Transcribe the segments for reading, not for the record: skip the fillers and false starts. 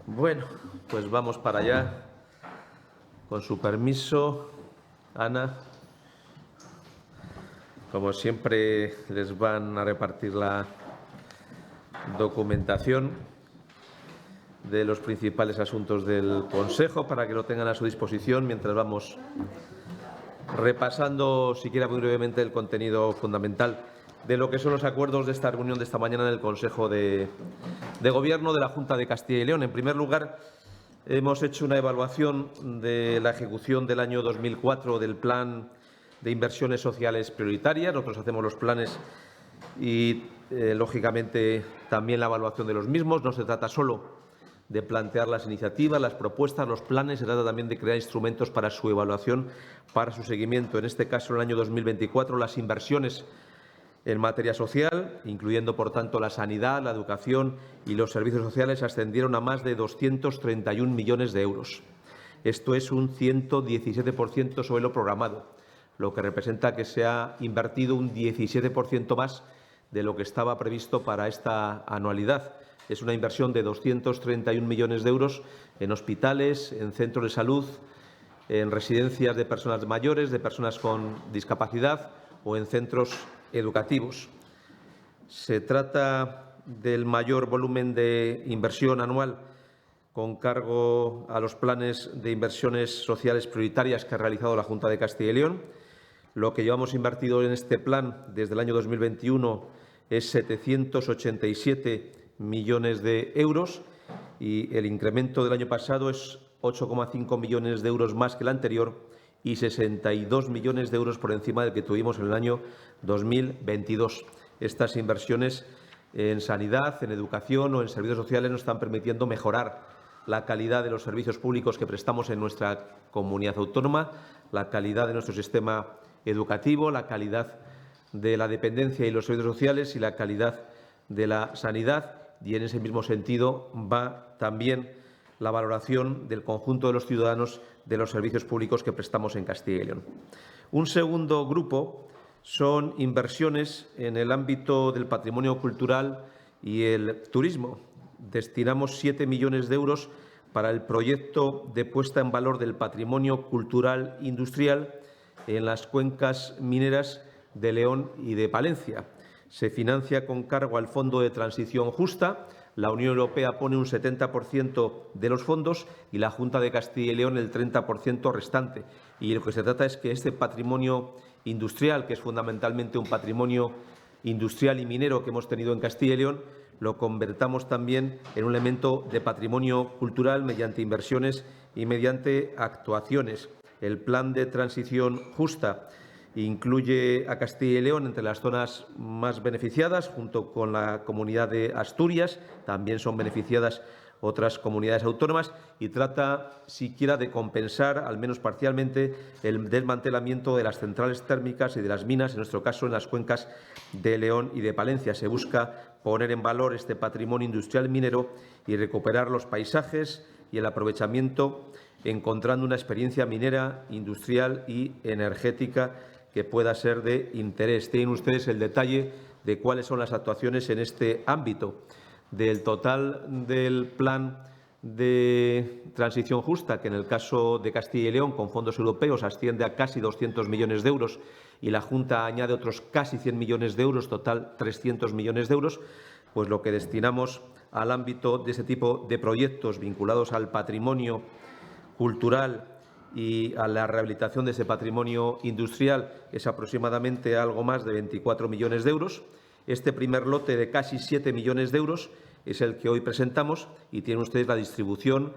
Bueno, pues vamos para allá. Con su permiso, Ana. Como siempre, les van a repartir la documentación de los principales asuntos del Consejo para que lo tengan a su disposición mientras vamos repasando, siquiera muy brevemente, el contenido fundamental de lo que son los acuerdos de esta reunión de esta mañana en el Consejo de Gobierno de la Junta de Castilla y León. En primer lugar, hemos hecho una evaluación de la ejecución del año 2004 del Plan de Inversiones Sociales Prioritarias. Nosotros hacemos los planes y, lógicamente, también la evaluación de los mismos. No se trata solo de plantear las iniciativas, las propuestas, los planes, se trata también de crear instrumentos para su evaluación, para su seguimiento. En este caso, en el año 2024, las inversiones en materia social, incluyendo, por tanto, la sanidad, la educación y los servicios sociales, ascendieron a más de 231 millones de euros. Esto es un 117% sobre lo programado, lo que representa que se ha invertido un 17% más de lo que estaba previsto para esta anualidad. Es una inversión de 231 millones de euros en hospitales, en centros de salud, en residencias de personas mayores, de personas con discapacidad o en centros educativos. Se trata del mayor volumen de inversión anual con cargo a los planes de inversiones sociales prioritarias que ha realizado la Junta de Castilla y León. Lo que llevamos invertido en este plan desde el año 2021 es 787 millones de euros y el incremento del año pasado es 8,5 millones de euros más que el anterior y 62 millones de euros por encima del que tuvimos en el año 2022. Estas inversiones en sanidad, en educación o en servicios sociales nos están permitiendo mejorar la calidad de los servicios públicos que prestamos en nuestra comunidad autónoma, la calidad de nuestro sistema educativo, la calidad de la dependencia y los servicios sociales y la calidad de la sanidad. Y en ese mismo sentido va también la valoración del conjunto de los ciudadanos de los servicios públicos que prestamos en Castilla y León. Un segundo grupo son inversiones en el ámbito del patrimonio cultural y el turismo. Destinamos 7 millones de euros para el proyecto de puesta en valor del patrimonio cultural industrial en las cuencas mineras de León y de Palencia. Se financia con cargo al Fondo de Transición Justa. La Unión Europea pone un 70% de los fondos y la Junta de Castilla y León el 30% restante. Y lo que se trata es que este patrimonio industrial, que es fundamentalmente un patrimonio industrial y minero que hemos tenido en Castilla y León, lo convertamos también en un elemento de patrimonio cultural mediante inversiones y mediante actuaciones. El Plan de Transición Justa incluye a Castilla y León entre las zonas más beneficiadas, junto con la Comunidad de Asturias. También son beneficiadas otras comunidades autónomas y trata siquiera de compensar, al menos parcialmente, el desmantelamiento de las centrales térmicas y de las minas, en nuestro caso en las cuencas de León y de Palencia. Se busca poner en valor este patrimonio industrial minero y recuperar los paisajes y el aprovechamiento, encontrando una experiencia minera, industrial y energética que pueda ser de interés. Tienen ustedes el detalle de cuáles son las actuaciones en este ámbito. Del total del plan de transición justa, que en el caso de Castilla y León, con fondos europeos, asciende a casi 200 millones de euros y la Junta añade otros casi 100 millones de euros, total 300 millones de euros, pues lo que destinamos al ámbito de ese tipo de proyectos vinculados al patrimonio cultural y a la rehabilitación de ese patrimonio industrial es aproximadamente algo más de 24 millones de euros. Este primer lote de casi 7 millones de euros es el que hoy presentamos y tienen ustedes la distribución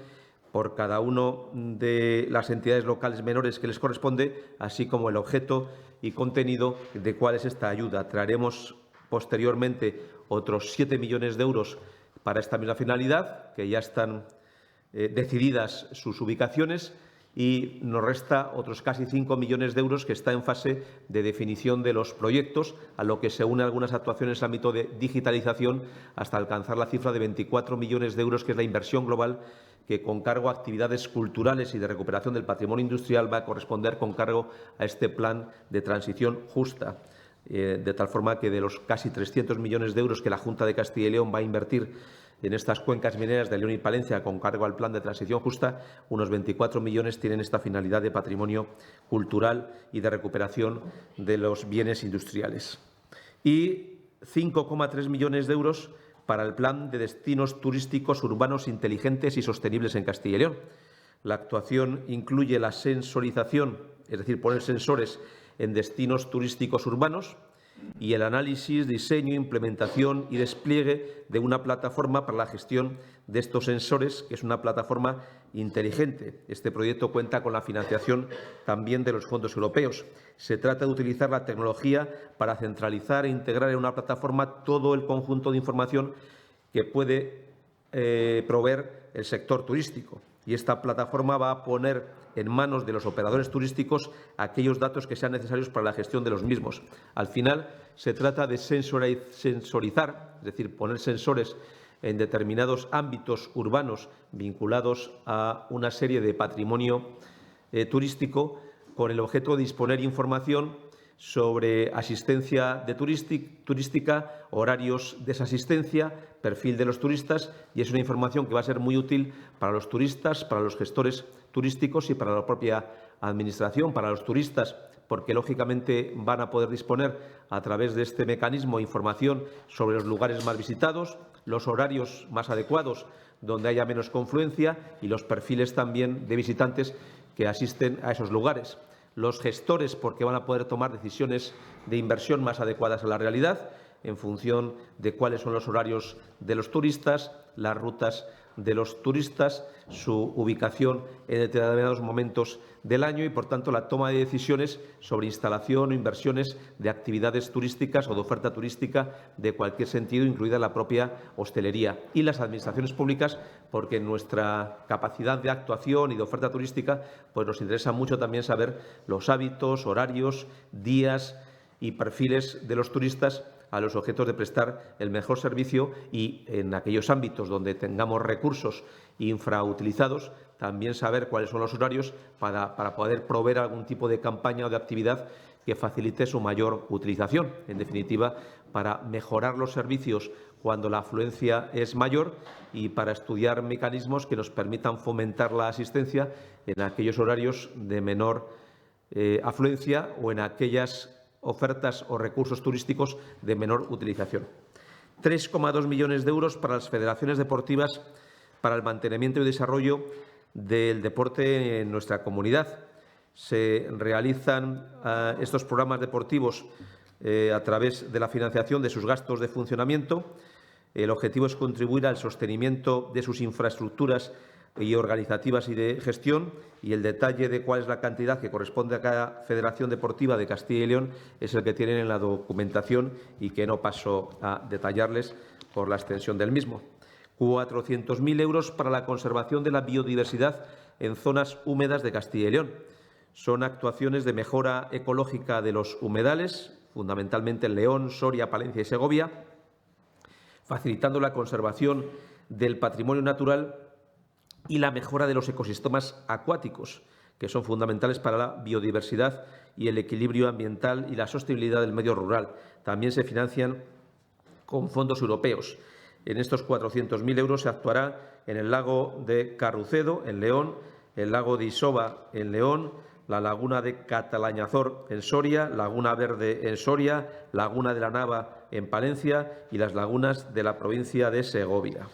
por cada una de las entidades locales menores que les corresponde, así como el objeto y contenido de cuál es esta ayuda. Traeremos posteriormente otros 7 millones de euros para esta misma finalidad, que ya están decididas sus ubicaciones, y nos resta otros casi 5 millones de euros que está en fase de definición de los proyectos, a lo que se unen algunas actuaciones en el ámbito de digitalización hasta alcanzar la cifra de 24 millones de euros, que es la inversión global que, con cargo a actividades culturales y de recuperación del patrimonio industrial, va a corresponder con cargo a este plan de transición justa. De tal forma que de los casi 300 millones de euros que la Junta de Castilla y León va a invertir en estas cuencas mineras de León y Palencia con cargo al Plan de Transición Justa, unos 24 millones tienen esta finalidad de patrimonio cultural y de recuperación de los bienes industriales. Y 5,3 millones de euros para el Plan de Destinos Turísticos Urbanos Inteligentes y Sostenibles en Castilla y León. La actuación incluye la sensorización, es decir, poner sensores en destinos turísticos urbanos, y el análisis, diseño, implementación y despliegue de una plataforma para la gestión de estos sensores, que es una plataforma inteligente. Este proyecto cuenta con la financiación también de los fondos europeos. Se trata de utilizar la tecnología para centralizar e integrar en una plataforma todo el conjunto de información que puede proveer el sector turístico. Y esta plataforma va a poner en manos de los operadores turísticos aquellos datos que sean necesarios para la gestión de los mismos. Al final, se trata de sensorizar, es decir, poner sensores en determinados ámbitos urbanos vinculados a una serie de patrimonio turístico con el objeto de disponer información sobre asistencia turística, horarios de esa asistencia, perfil de los turistas, y es una información que va a ser muy útil para los turistas, para los gestores turísticos y para la propia Administración. Para los turistas, porque lógicamente van a poder disponer a través de este mecanismo información sobre los lugares más visitados, los horarios más adecuados donde haya menos confluencia y los perfiles también de visitantes que asisten a esos lugares. Los gestores, porque van a poder tomar decisiones de inversión más adecuadas a la realidad en función de cuáles son los horarios de los turistas, las rutas de los turistas, su ubicación en determinados momentos del año y, por tanto, la toma de decisiones sobre instalación o inversiones de actividades turísticas o de oferta turística de cualquier sentido, incluida la propia hostelería. Y las administraciones públicas, porque en nuestra capacidad de actuación y de oferta turística, pues nos interesa mucho también saber los hábitos, horarios, días y perfiles de los turistas a los objetos de prestar el mejor servicio y, en aquellos ámbitos donde tengamos recursos infrautilizados, también saber cuáles son los horarios para poder proveer algún tipo de campaña o de actividad que facilite su mayor utilización. En definitiva, para mejorar los servicios cuando la afluencia es mayor y para estudiar mecanismos que nos permitan fomentar la asistencia en aquellos horarios de menor afluencia o en aquellas ofertas o recursos turísticos de menor utilización. 3,2 millones de euros para las federaciones deportivas para el mantenimiento y desarrollo del deporte en nuestra comunidad. Se realizan estos programas deportivos a través de la financiación de sus gastos de funcionamiento. El objetivo es contribuir al sostenimiento de sus infraestructuras y organizativas y de gestión, y el detalle de cuál es la cantidad que corresponde a cada federación deportiva de Castilla y León es el que tienen en la documentación y que no paso a detallarles por la extensión del mismo. 400.000 euros para la conservación de la biodiversidad en zonas húmedas de Castilla y León. Son actuaciones de mejora ecológica de los humedales, fundamentalmente en León, Soria, Palencia y Segovia, facilitando la conservación del patrimonio natural y la mejora de los ecosistemas acuáticos, que son fundamentales para la biodiversidad y el equilibrio ambiental y la sostenibilidad del medio rural. También se financian con fondos europeos. En estos 400.000 euros se actuará en el lago de Carrucedo, en León, el lago de Isoba, en León, la laguna de Catalañazor, en Soria, Laguna Verde, en Soria, Laguna de la Nava, en Palencia, y las lagunas de la provincia de Segovia.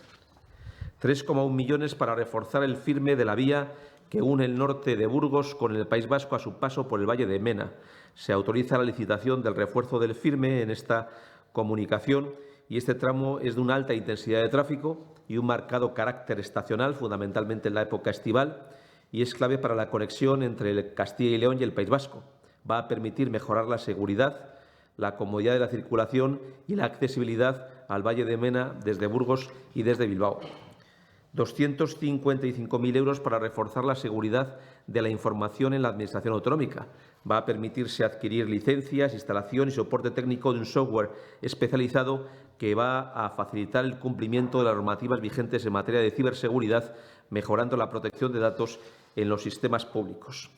3,1 millones para reforzar el firme de la vía que une el norte de Burgos con el País Vasco a su paso por el Valle de Mena. Se autoriza la licitación del refuerzo del firme en esta comunicación, y este tramo es de una alta intensidad de tráfico y un marcado carácter estacional, fundamentalmente en la época estival, y es clave para la conexión entre el Castilla y León y el País Vasco. Va a permitir mejorar la seguridad, la comodidad de la circulación y la accesibilidad al Valle de Mena desde Burgos y desde Bilbao. 255.000 euros para reforzar la seguridad de la información en la Administración autonómica. Va a permitirse adquirir licencias, instalación y soporte técnico de un software especializado que va a facilitar el cumplimiento de las normativas vigentes en materia de ciberseguridad, mejorando la protección de datos en los sistemas públicos.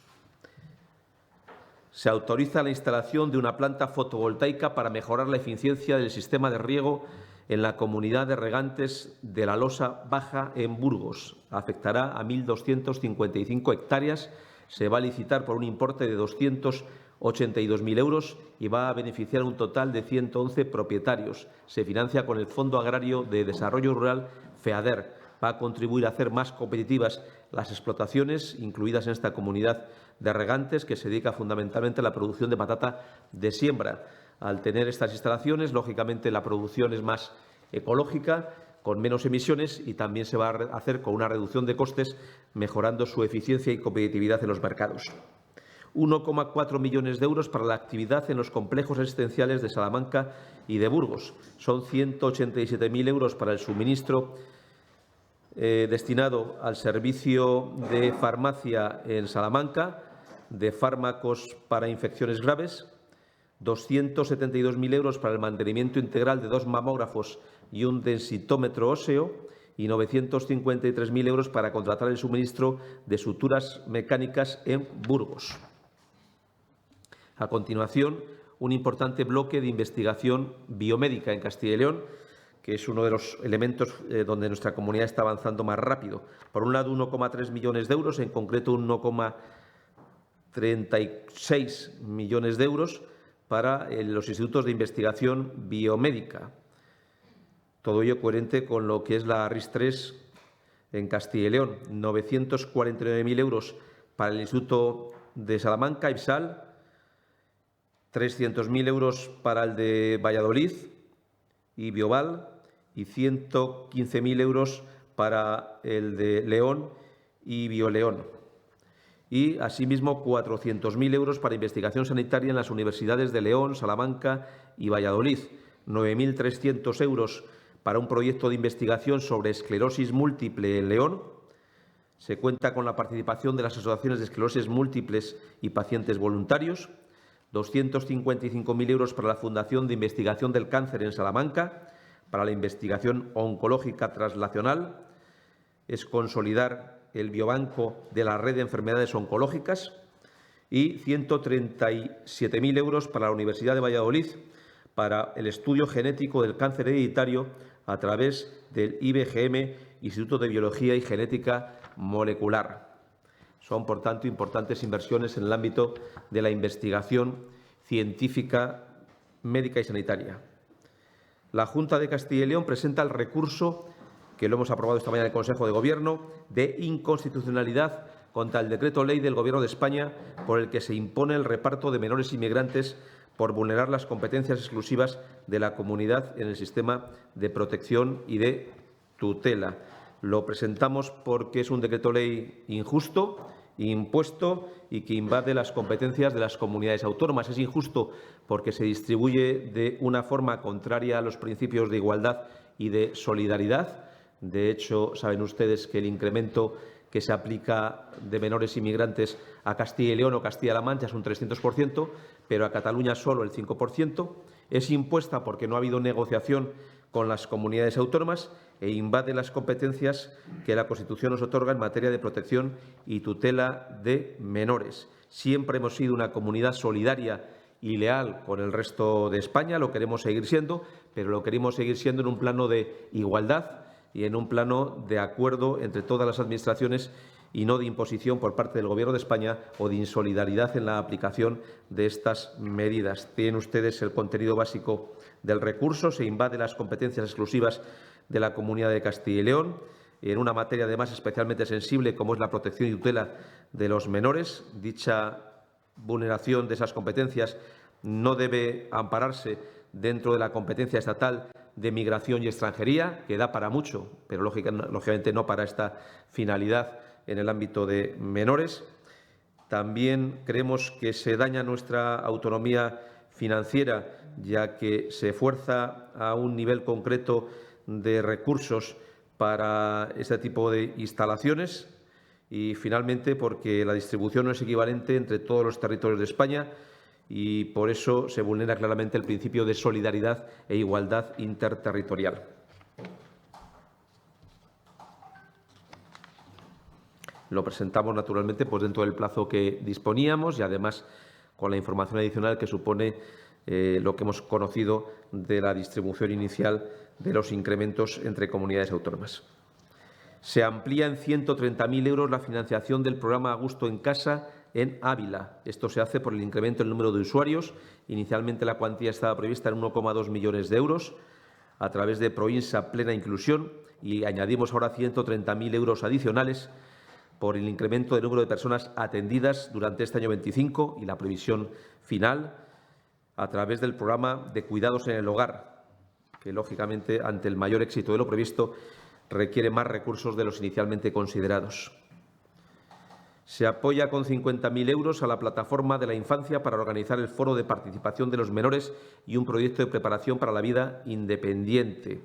Se autoriza la instalación de una planta fotovoltaica para mejorar la eficiencia del sistema de riego en la comunidad de regantes de la Losa Baja en Burgos. Afectará a 1.255 hectáreas. Se va a licitar por un importe de 282.000 euros y va a beneficiar a un total de 111 propietarios. Se financia con el Fondo Agrario de Desarrollo Rural, FEADER. Va a contribuir a hacer más competitivas las explotaciones incluidas en esta comunidad de regantes, que se dedica fundamentalmente a la producción de patata de siembra. Al tener estas instalaciones, lógicamente, la producción es más ecológica, con menos emisiones, y también se va a hacer con una reducción de costes, mejorando su eficiencia y competitividad en los mercados. 1,4 millones de euros para la actividad en los complejos existenciales de Salamanca y de Burgos. Son 187.000 euros para el suministro destinado al servicio de farmacia en Salamanca, de fármacos para infecciones graves, 272.000 euros para el mantenimiento integral de 2 mamógrafos y un densitómetro óseo y 953.000 euros para contratar el suministro de suturas mecánicas en Burgos. A continuación, un importante bloque de investigación biomédica en Castilla y León, que es uno de los elementos donde nuestra comunidad está avanzando más rápido. Por un lado, 1,3 millones de euros, en concreto 1,36 millones de euros para los institutos de investigación biomédica. Todo ello coherente con lo que es la RIS3 en Castilla y León. 949.000 euros para el Instituto de Salamanca, IPSAL, 300.000 euros para el de Valladolid y Bioval, y 115.000 euros para el de León y Bioleón. Y, asimismo, 400.000 euros para investigación sanitaria en las universidades de León, Salamanca y Valladolid. 9.300 euros para un proyecto de investigación sobre esclerosis múltiple en León. Se cuenta con la participación de las asociaciones de esclerosis múltiples y pacientes voluntarios. 255.000 euros para la Fundación de Investigación del Cáncer en Salamanca, para la investigación oncológica translacional. Es consolidar el biobanco de la red de enfermedades oncológicas, y 137.000 euros para la Universidad de Valladolid para el estudio genético del cáncer hereditario a través del IBGM, Instituto de Biología y Genética Molecular. Son, por tanto, importantes inversiones en el ámbito de la investigación científica, médica y sanitaria. La Junta de Castilla y León presenta el recurso, que lo hemos aprobado esta mañana en el Consejo de Gobierno, de inconstitucionalidad contra el Decreto Ley del Gobierno de España por el que se impone el reparto de menores inmigrantes por vulnerar las competencias exclusivas de la comunidad en el sistema de protección y de tutela. Lo presentamos porque es un decreto ley injusto, impuesto y que invade las competencias de las comunidades autónomas. Es injusto porque se distribuye de una forma contraria a los principios de igualdad y de solidaridad. De hecho, saben ustedes que el incremento que se aplica de menores inmigrantes a Castilla y León o Castilla-La Mancha es un 300%, pero a Cataluña solo el 5%. Es impuesta porque no ha habido negociación con las comunidades autónomas e invade las competencias que la Constitución nos otorga en materia de protección y tutela de menores. Siempre hemos sido una comunidad solidaria y leal con el resto de España, lo queremos seguir siendo, pero lo queremos seguir siendo en un plano de igualdad y en un plano de acuerdo entre todas las administraciones y no de imposición por parte del Gobierno de España o de insolidaridad en la aplicación de estas medidas. Tienen ustedes el contenido básico del recurso. Se invade las competencias exclusivas de la Comunidad de Castilla y León en una materia, además, especialmente sensible como es la protección y tutela de los menores. Dicha vulneración de esas competencias no debe ampararse dentro de la competencia estatal de migración y extranjería, que da para mucho, pero lógicamente no para esta finalidad en el ámbito de menores. También creemos que se daña nuestra autonomía financiera, ya que se fuerza a un nivel concreto de recursos para este tipo de instalaciones, y, finalmente, porque la distribución no es equivalente entre todos los territorios de España y, por eso, se vulnera claramente el principio de solidaridad e igualdad interterritorial. Lo presentamos, naturalmente, pues dentro del plazo que disponíamos y, además, con la información adicional que supone lo que hemos conocido de la distribución inicial de los incrementos entre comunidades autónomas. Se amplía en 130.000 euros la financiación del programa A Gusto en Casa en Ávila. Esto se hace por el incremento del número de usuarios. Inicialmente la cuantía estaba prevista en 1,2 millones de euros a través de Proinsa Plena Inclusión y añadimos ahora 130.000 euros adicionales por el incremento del número de personas atendidas durante este año 25 y la previsión final a través del programa de cuidados en el hogar, que lógicamente ante el mayor éxito de lo previsto requiere más recursos de los inicialmente considerados. Se apoya con 50.000 euros a la Plataforma de la Infancia para organizar el Foro de Participación de los Menores y un proyecto de preparación para la vida independiente.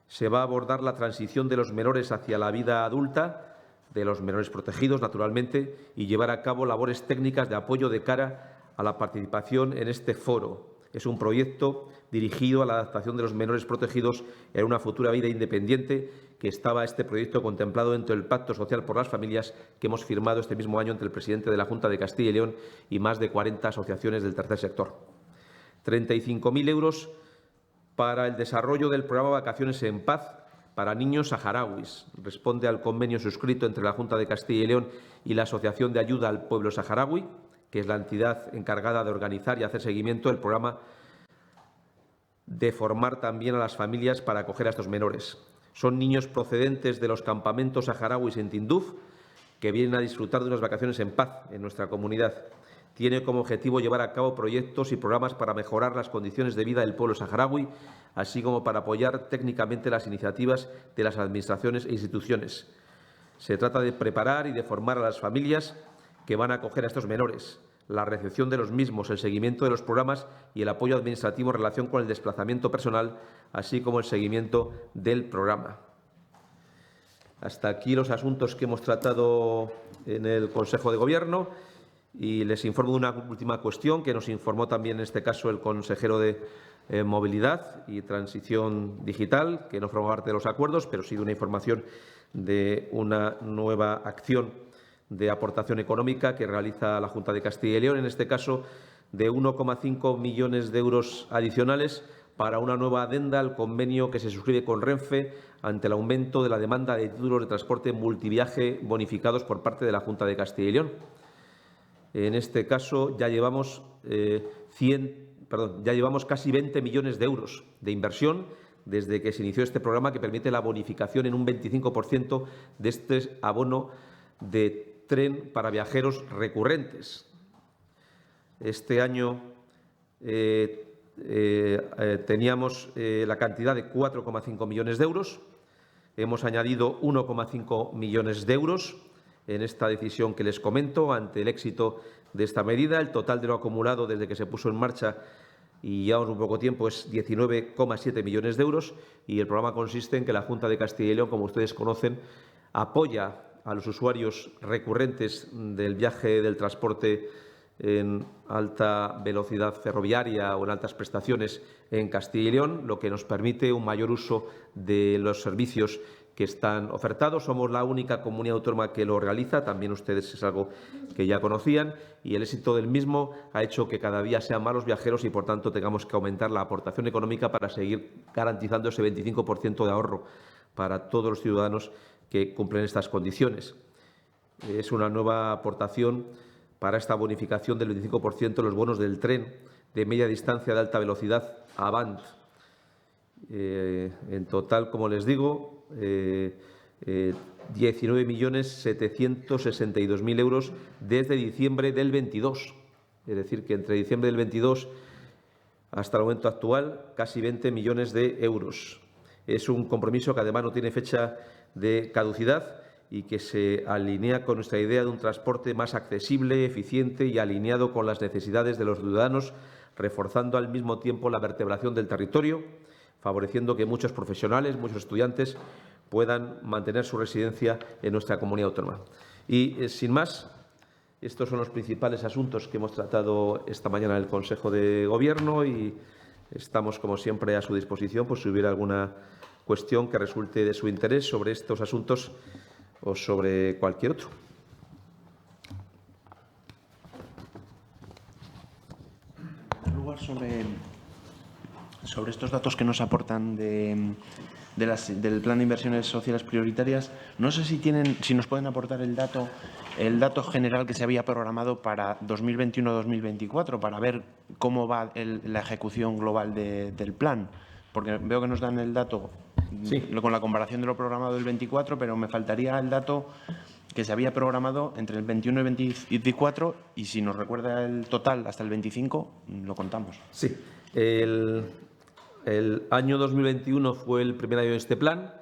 Se va a abordar la transición de los menores hacia la vida adulta, de los menores protegidos, naturalmente, y llevar a cabo labores técnicas de apoyo de cara a la participación en este foro. Es un proyecto dirigido a la adaptación de los menores protegidos en una futura vida independiente, que estaba este proyecto contemplado dentro del Pacto Social por las Familias que hemos firmado este mismo año entre el presidente de la Junta de Castilla y León y más de 40 asociaciones del tercer sector. 35.000 euros para el desarrollo del programa Vacaciones en Paz para niños saharauis. Responde al convenio suscrito entre la Junta de Castilla y León y la Asociación de Ayuda al Pueblo Saharaui, que es la entidad encargada de organizar y hacer seguimiento del programa de formar también a las familias para acoger a estos menores. Son niños procedentes de los campamentos saharauis en Tinduf que vienen a disfrutar de unas vacaciones en paz en nuestra comunidad. Tiene como objetivo llevar a cabo proyectos y programas para mejorar las condiciones de vida del pueblo saharaui, así como para apoyar técnicamente las iniciativas de las administraciones e instituciones. Se trata de preparar y de formar a las familias que van a acoger a estos menores, la recepción de los mismos, el seguimiento de los programas y el apoyo administrativo en relación con el desplazamiento personal, así como el seguimiento del programa. Hasta aquí los asuntos que hemos tratado en el Consejo de Gobierno y les informo de una última cuestión que nos informó también en este caso el consejero de Movilidad y Transición Digital, que no forma parte de los acuerdos, pero sí de una información de una nueva acción de aportación económica que realiza la Junta de Castilla y León, en este caso de 1,5 millones de euros adicionales para una nueva adenda al convenio que se suscribe con Renfe ante el aumento de la demanda de títulos de transporte multiviaje bonificados por parte de la Junta de Castilla y León. En este caso ya llevamos casi 20 millones de euros de inversión desde que se inició este programa, que permite la bonificación en un 25% de este abono de tren para viajeros recurrentes. Este año teníamos la cantidad de 4,5 millones de euros. Hemos añadido 1,5 millones de euros en esta decisión que les comento ante el éxito de esta medida. El total de lo acumulado desde que se puso en marcha y llevamos un poco tiempo es 19,7 millones de euros y el programa consiste en que la Junta de Castilla y León, como ustedes conocen, apoya a los usuarios recurrentes del viaje del transporte en alta velocidad ferroviaria o en altas prestaciones en Castilla y León, lo que nos permite un mayor uso de los servicios que están ofertados. Somos la única comunidad autónoma que lo realiza, también ustedes es algo que ya conocían, y el éxito del mismo ha hecho que cada día sean más los viajeros y, por tanto, tengamos que aumentar la aportación económica para seguir garantizando ese 25% de ahorro para todos los ciudadanos que cumplen estas condiciones. Es una nueva aportación para esta bonificación del 25% de los bonos del tren de media distancia de alta velocidad Avant. En total, como les digo, 19.762.000 euros desde diciembre del 22. Es decir, que entre diciembre del 22 hasta el momento actual, casi 20 millones de euros. Es un compromiso que además no tiene fecha de caducidad y que se alinea con nuestra idea de un transporte más accesible, eficiente y alineado con las necesidades de los ciudadanos, reforzando al mismo tiempo la vertebración del territorio, favoreciendo que muchos profesionales, muchos estudiantes puedan mantener su residencia en nuestra comunidad autónoma. Y, sin más, estos son los principales asuntos que hemos tratado esta mañana en el Consejo de Gobierno y estamos, como siempre, a su disposición por si hubiera alguna cuestión que resulte de su interés sobre estos asuntos o sobre cualquier otro. En primer lugar, Sobre estos datos que nos aportan del Plan de Inversiones Sociales Prioritarias, no sé si nos pueden aportar el dato general que se había programado para 2021-2024, para ver cómo va la ejecución global del plan. Porque veo que nos dan el dato con la comparación de lo programado del 24, pero me faltaría el dato que se había programado entre el 21 y el 24, y si nos recuerda el total hasta el 25, lo contamos. Sí. El año 2021 fue el primer año de este plan,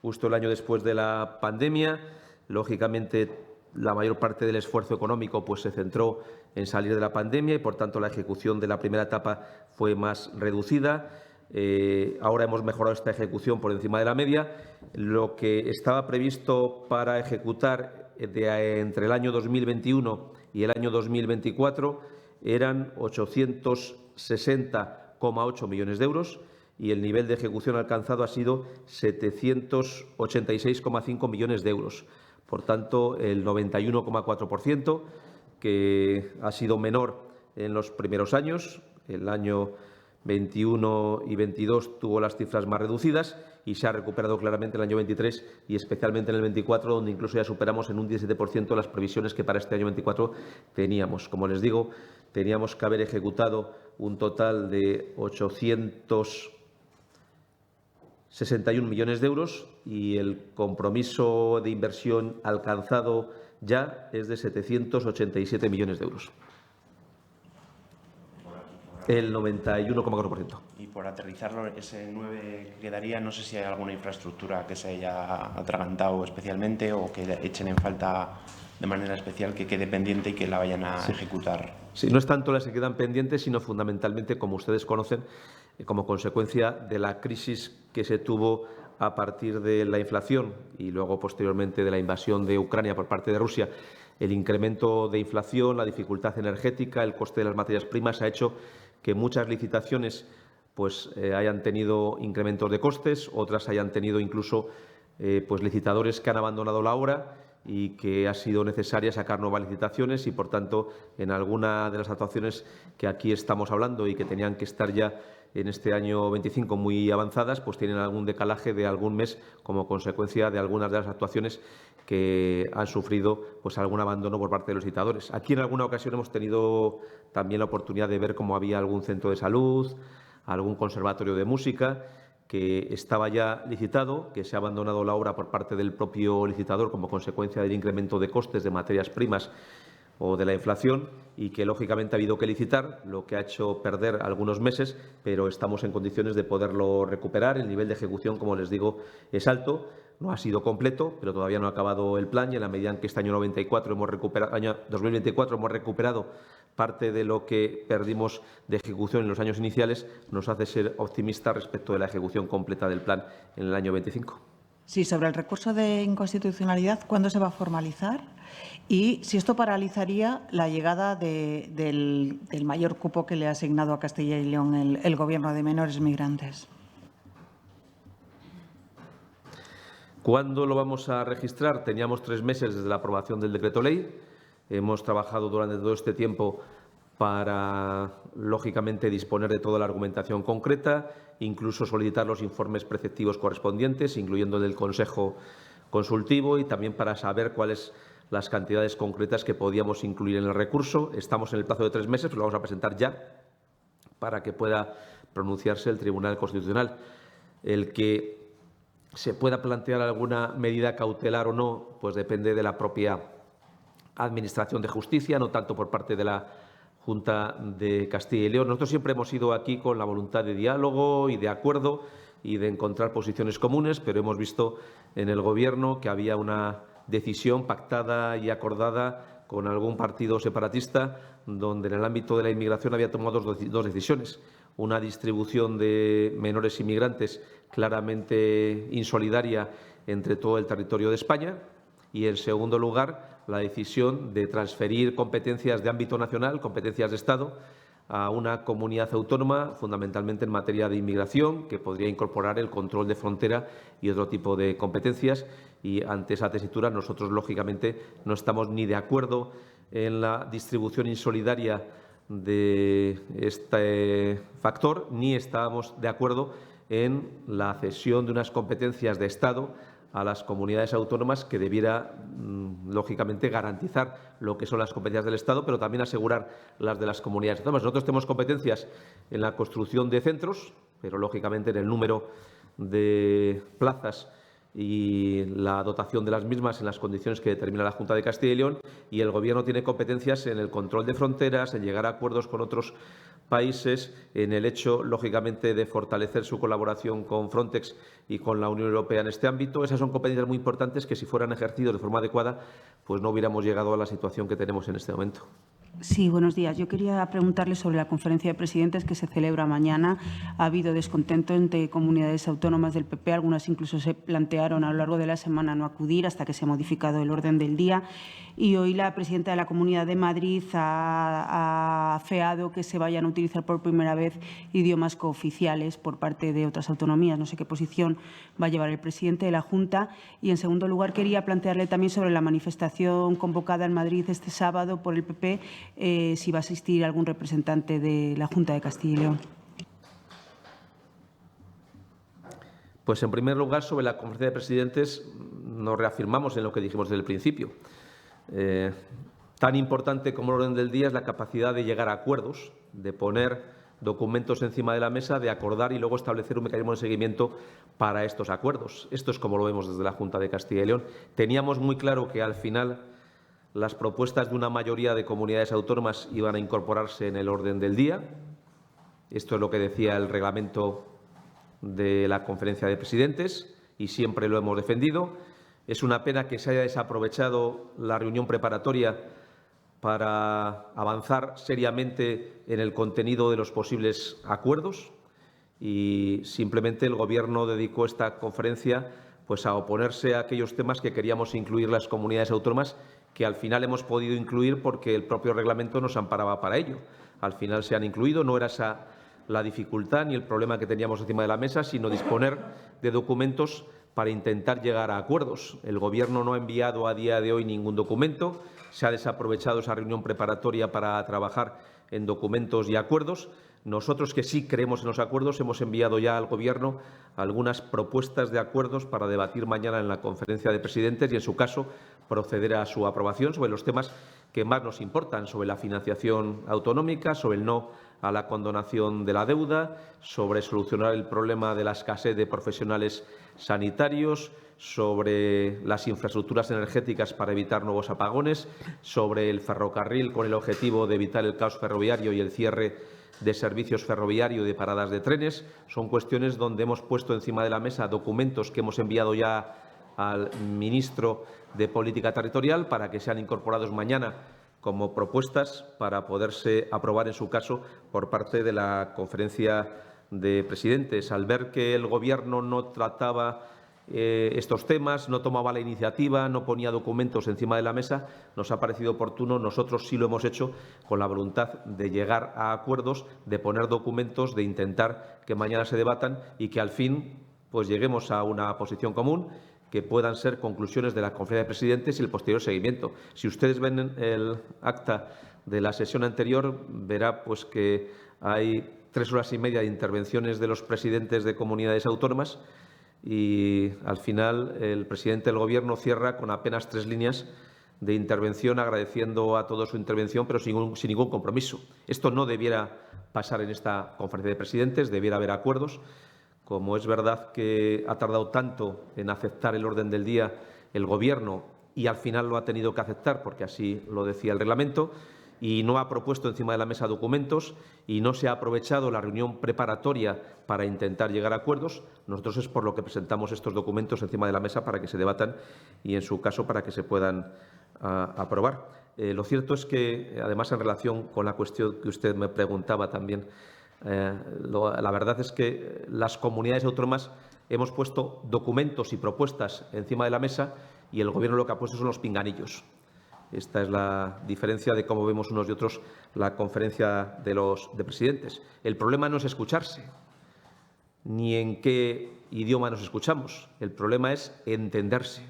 justo el año después de la pandemia. Lógicamente, la mayor parte del esfuerzo económico pues, se centró en salir de la pandemia y, por tanto, la ejecución de la primera etapa fue más reducida. Ahora hemos mejorado esta ejecución por encima de la media. Lo que estaba previsto para ejecutar entre el año 2021 y el año 2024 eran 860,8 millones de euros y el nivel de ejecución alcanzado ha sido 786,5 millones de euros. Por tanto, el 91,4%, que ha sido menor en los primeros años. El año 21 y 22 tuvo las cifras más reducidas y se ha recuperado claramente en el año 23 y especialmente en el 24, donde incluso ya superamos en un 17% las previsiones que para este año 24 teníamos. Como les digo, teníamos que haber ejecutado un total de 861 millones de euros y el compromiso de inversión alcanzado ya es de 787 millones de euros. El 91,4%. Y por aterrizarlo, ese 9 que quedaría, no sé si hay alguna infraestructura que se haya atragantado especialmente o que echen en falta de manera especial, que quede pendiente y que la vayan a ejecutar. Sí, no es tanto las que quedan pendientes, sino fundamentalmente, como ustedes conocen, como consecuencia de la crisis que se tuvo a partir de la inflación y luego posteriormente de la invasión de Ucrania por parte de Rusia. El incremento de inflación, la dificultad energética, el coste de las materias primas ha hecho que muchas licitaciones pues, hayan tenido incrementos de costes, otras hayan tenido incluso pues, licitadores que han abandonado la obra y que ha sido necesaria sacar nuevas licitaciones y, por tanto, en alguna de las actuaciones que aquí estamos hablando y que tenían que estar ya en este año 25 muy avanzadas, pues tienen algún decalaje de algún mes como consecuencia de algunas de las actuaciones que han sufrido pues algún abandono por parte de los licitadores. Aquí en alguna ocasión hemos tenido también la oportunidad de ver cómo había algún centro de salud, algún conservatorio de música que estaba ya licitado, que se ha abandonado la obra por parte del propio licitador como consecuencia del incremento de costes de materias primas o de la inflación y que, lógicamente, ha habido que licitar, lo que ha hecho perder algunos meses, pero estamos en condiciones de poderlo recuperar. El nivel de ejecución, como les digo, es alto. No ha sido completo, pero todavía no ha acabado el plan y en la medida en que este año 2024 hemos recuperado parte de lo que perdimos de ejecución en los años iniciales, nos hace ser optimistas respecto de la ejecución completa del plan en el año 25. Sí, sobre el recurso de inconstitucionalidad, ¿cuándo se va a formalizar? Y si esto paralizaría la llegada del mayor cupo que le ha asignado a Castilla y León el Gobierno de menores migrantes. ¿Cuándo lo vamos a registrar? Teníamos 3 meses desde la aprobación del decreto ley. Hemos trabajado durante todo este tiempo para, lógicamente, disponer de toda la argumentación concreta, incluso solicitar los informes preceptivos correspondientes, incluyendo el del Consejo Consultivo, y también para saber cuáles las cantidades concretas que podíamos incluir en el recurso. Estamos en el plazo de 3 meses, lo vamos a presentar ya para que pueda pronunciarse el Tribunal Constitucional. El que se pueda plantear alguna medida cautelar o no, pues depende de la propia Administración de Justicia, no tanto por parte de la Junta de Castilla y León. Nosotros siempre hemos ido aquí con la voluntad de diálogo y de acuerdo y de encontrar posiciones comunes, pero hemos visto en el Gobierno que había una decisión pactada y acordada con algún partido separatista, donde en el ámbito de la inmigración había tomado dos decisiones. Una distribución de menores inmigrantes claramente insolidaria entre todo el territorio de España y, en segundo lugar, la decisión de transferir competencias de ámbito nacional, competencias de Estado, a una comunidad autónoma, fundamentalmente en materia de inmigración, que podría incorporar el control de frontera y otro tipo de competencias. Y ante esa tesitura nosotros, lógicamente, no estamos ni de acuerdo en la distribución insolidaria de este factor, ni estábamos de acuerdo en la cesión de unas competencias de Estado a las comunidades autónomas que debiera, lógicamente, garantizar lo que son las competencias del Estado, pero también asegurar las de las comunidades autónomas. Nosotros tenemos competencias en la construcción de centros, pero, lógicamente, en el número de plazas y la dotación de las mismas en las condiciones que determina la Junta de Castilla y León, y el Gobierno tiene competencias en el control de fronteras, en llegar a acuerdos con otros países, en el hecho, lógicamente, de fortalecer su colaboración con Frontex y con la Unión Europea en este ámbito. Esas son competencias muy importantes que, si fueran ejercidas de forma adecuada, pues no hubiéramos llegado a la situación que tenemos en este momento. Sí, buenos días. Yo quería preguntarle sobre la conferencia de presidentes que se celebra mañana. Ha habido descontento entre comunidades autónomas del PP. Algunas incluso se plantearon a lo largo de la semana no acudir hasta que se ha modificado el orden del día. Y hoy la presidenta de la Comunidad de Madrid ha afeado que se vayan a utilizar por primera vez idiomas cooficiales por parte de otras autonomías. No sé qué posición va a llevar el presidente de la Junta. Y, en segundo lugar, quería plantearle también sobre la manifestación convocada en Madrid este sábado por el PP, si va a asistir algún representante de la Junta de Castilla y León. Pues, en primer lugar, sobre la conferencia de presidentes, nos reafirmamos en lo que dijimos desde el principio. Tan importante como el orden del día es la capacidad de llegar a acuerdos, de poner documentos encima de la mesa, de acordar y luego establecer un mecanismo de seguimiento para estos acuerdos. Esto es como lo vemos desde la Junta de Castilla y León. Teníamos muy claro que, al final, las propuestas de una mayoría de comunidades autónomas iban a incorporarse en el orden del día. Esto es lo que decía el reglamento de la Conferencia de Presidentes y siempre lo hemos defendido. Es una pena que se haya desaprovechado la reunión preparatoria para avanzar seriamente en el contenido de los posibles acuerdos, y simplemente el Gobierno dedicó esta conferencia pues a oponerse a aquellos temas que queríamos incluir las comunidades autónomas, que al final hemos podido incluir porque el propio reglamento nos amparaba para ello. Al final se han incluido, no era esa la dificultad ni el problema que teníamos encima de la mesa, sino disponer de documentos para intentar llegar a acuerdos. El Gobierno no ha enviado a día de hoy ningún documento, se ha desaprovechado esa reunión preparatoria para trabajar en documentos y acuerdos. Nosotros, que sí creemos en los acuerdos, hemos enviado ya al Gobierno algunas propuestas de acuerdos para debatir mañana en la Conferencia de Presidentes y, en su caso, proceder a su aprobación sobre los temas que más nos importan, sobre la financiación autonómica, sobre el no a la condonación de la deuda, sobre solucionar el problema de la escasez de profesionales sanitarios, sobre las infraestructuras energéticas para evitar nuevos apagones, sobre el ferrocarril con el objetivo de evitar el caos ferroviario y el cierre de servicios ferroviarios y de paradas de trenes. Son cuestiones donde hemos puesto encima de la mesa documentos que hemos enviado ya al ministro de Política Territorial para que sean incorporados mañana como propuestas para poderse aprobar, en su caso, por parte de la Conferencia de Presidentes. Al ver que el Gobierno no trataba estos temas, no tomaba la iniciativa, no ponía documentos encima de la mesa, nos ha parecido oportuno. Nosotros sí lo hemos hecho con la voluntad de llegar a acuerdos, de poner documentos, de intentar que mañana se debatan y que, al fin, pues lleguemos a una posición común, que puedan ser conclusiones de la Conferencia de Presidentes y el posterior seguimiento. Si ustedes ven el acta de la sesión anterior, verá pues que hay 3 horas y media de intervenciones de los presidentes de comunidades autónomas y, al final, el presidente del Gobierno cierra con apenas 3 líneas de intervención, agradeciendo a todos su intervención, pero sin ningún compromiso. Esto no debiera pasar en esta Conferencia de Presidentes, debiera haber acuerdos. Como es verdad que ha tardado tanto en aceptar el orden del día el Gobierno y, al final, lo ha tenido que aceptar porque así lo decía el reglamento, y no ha propuesto encima de la mesa documentos y no se ha aprovechado la reunión preparatoria para intentar llegar a acuerdos, nosotros es por lo que presentamos estos documentos encima de la mesa para que se debatan y, en su caso, para que se puedan aprobar. Lo cierto es que, además, en relación con la cuestión que usted me preguntaba también, la verdad es que las comunidades autónomas hemos puesto documentos y propuestas encima de la mesa y el Gobierno lo que ha puesto son los pinganillos. Esta es la diferencia de cómo vemos unos y otros la Conferencia de Presidentes. El problema no es escucharse, ni en qué idioma nos escuchamos. El problema es entenderse.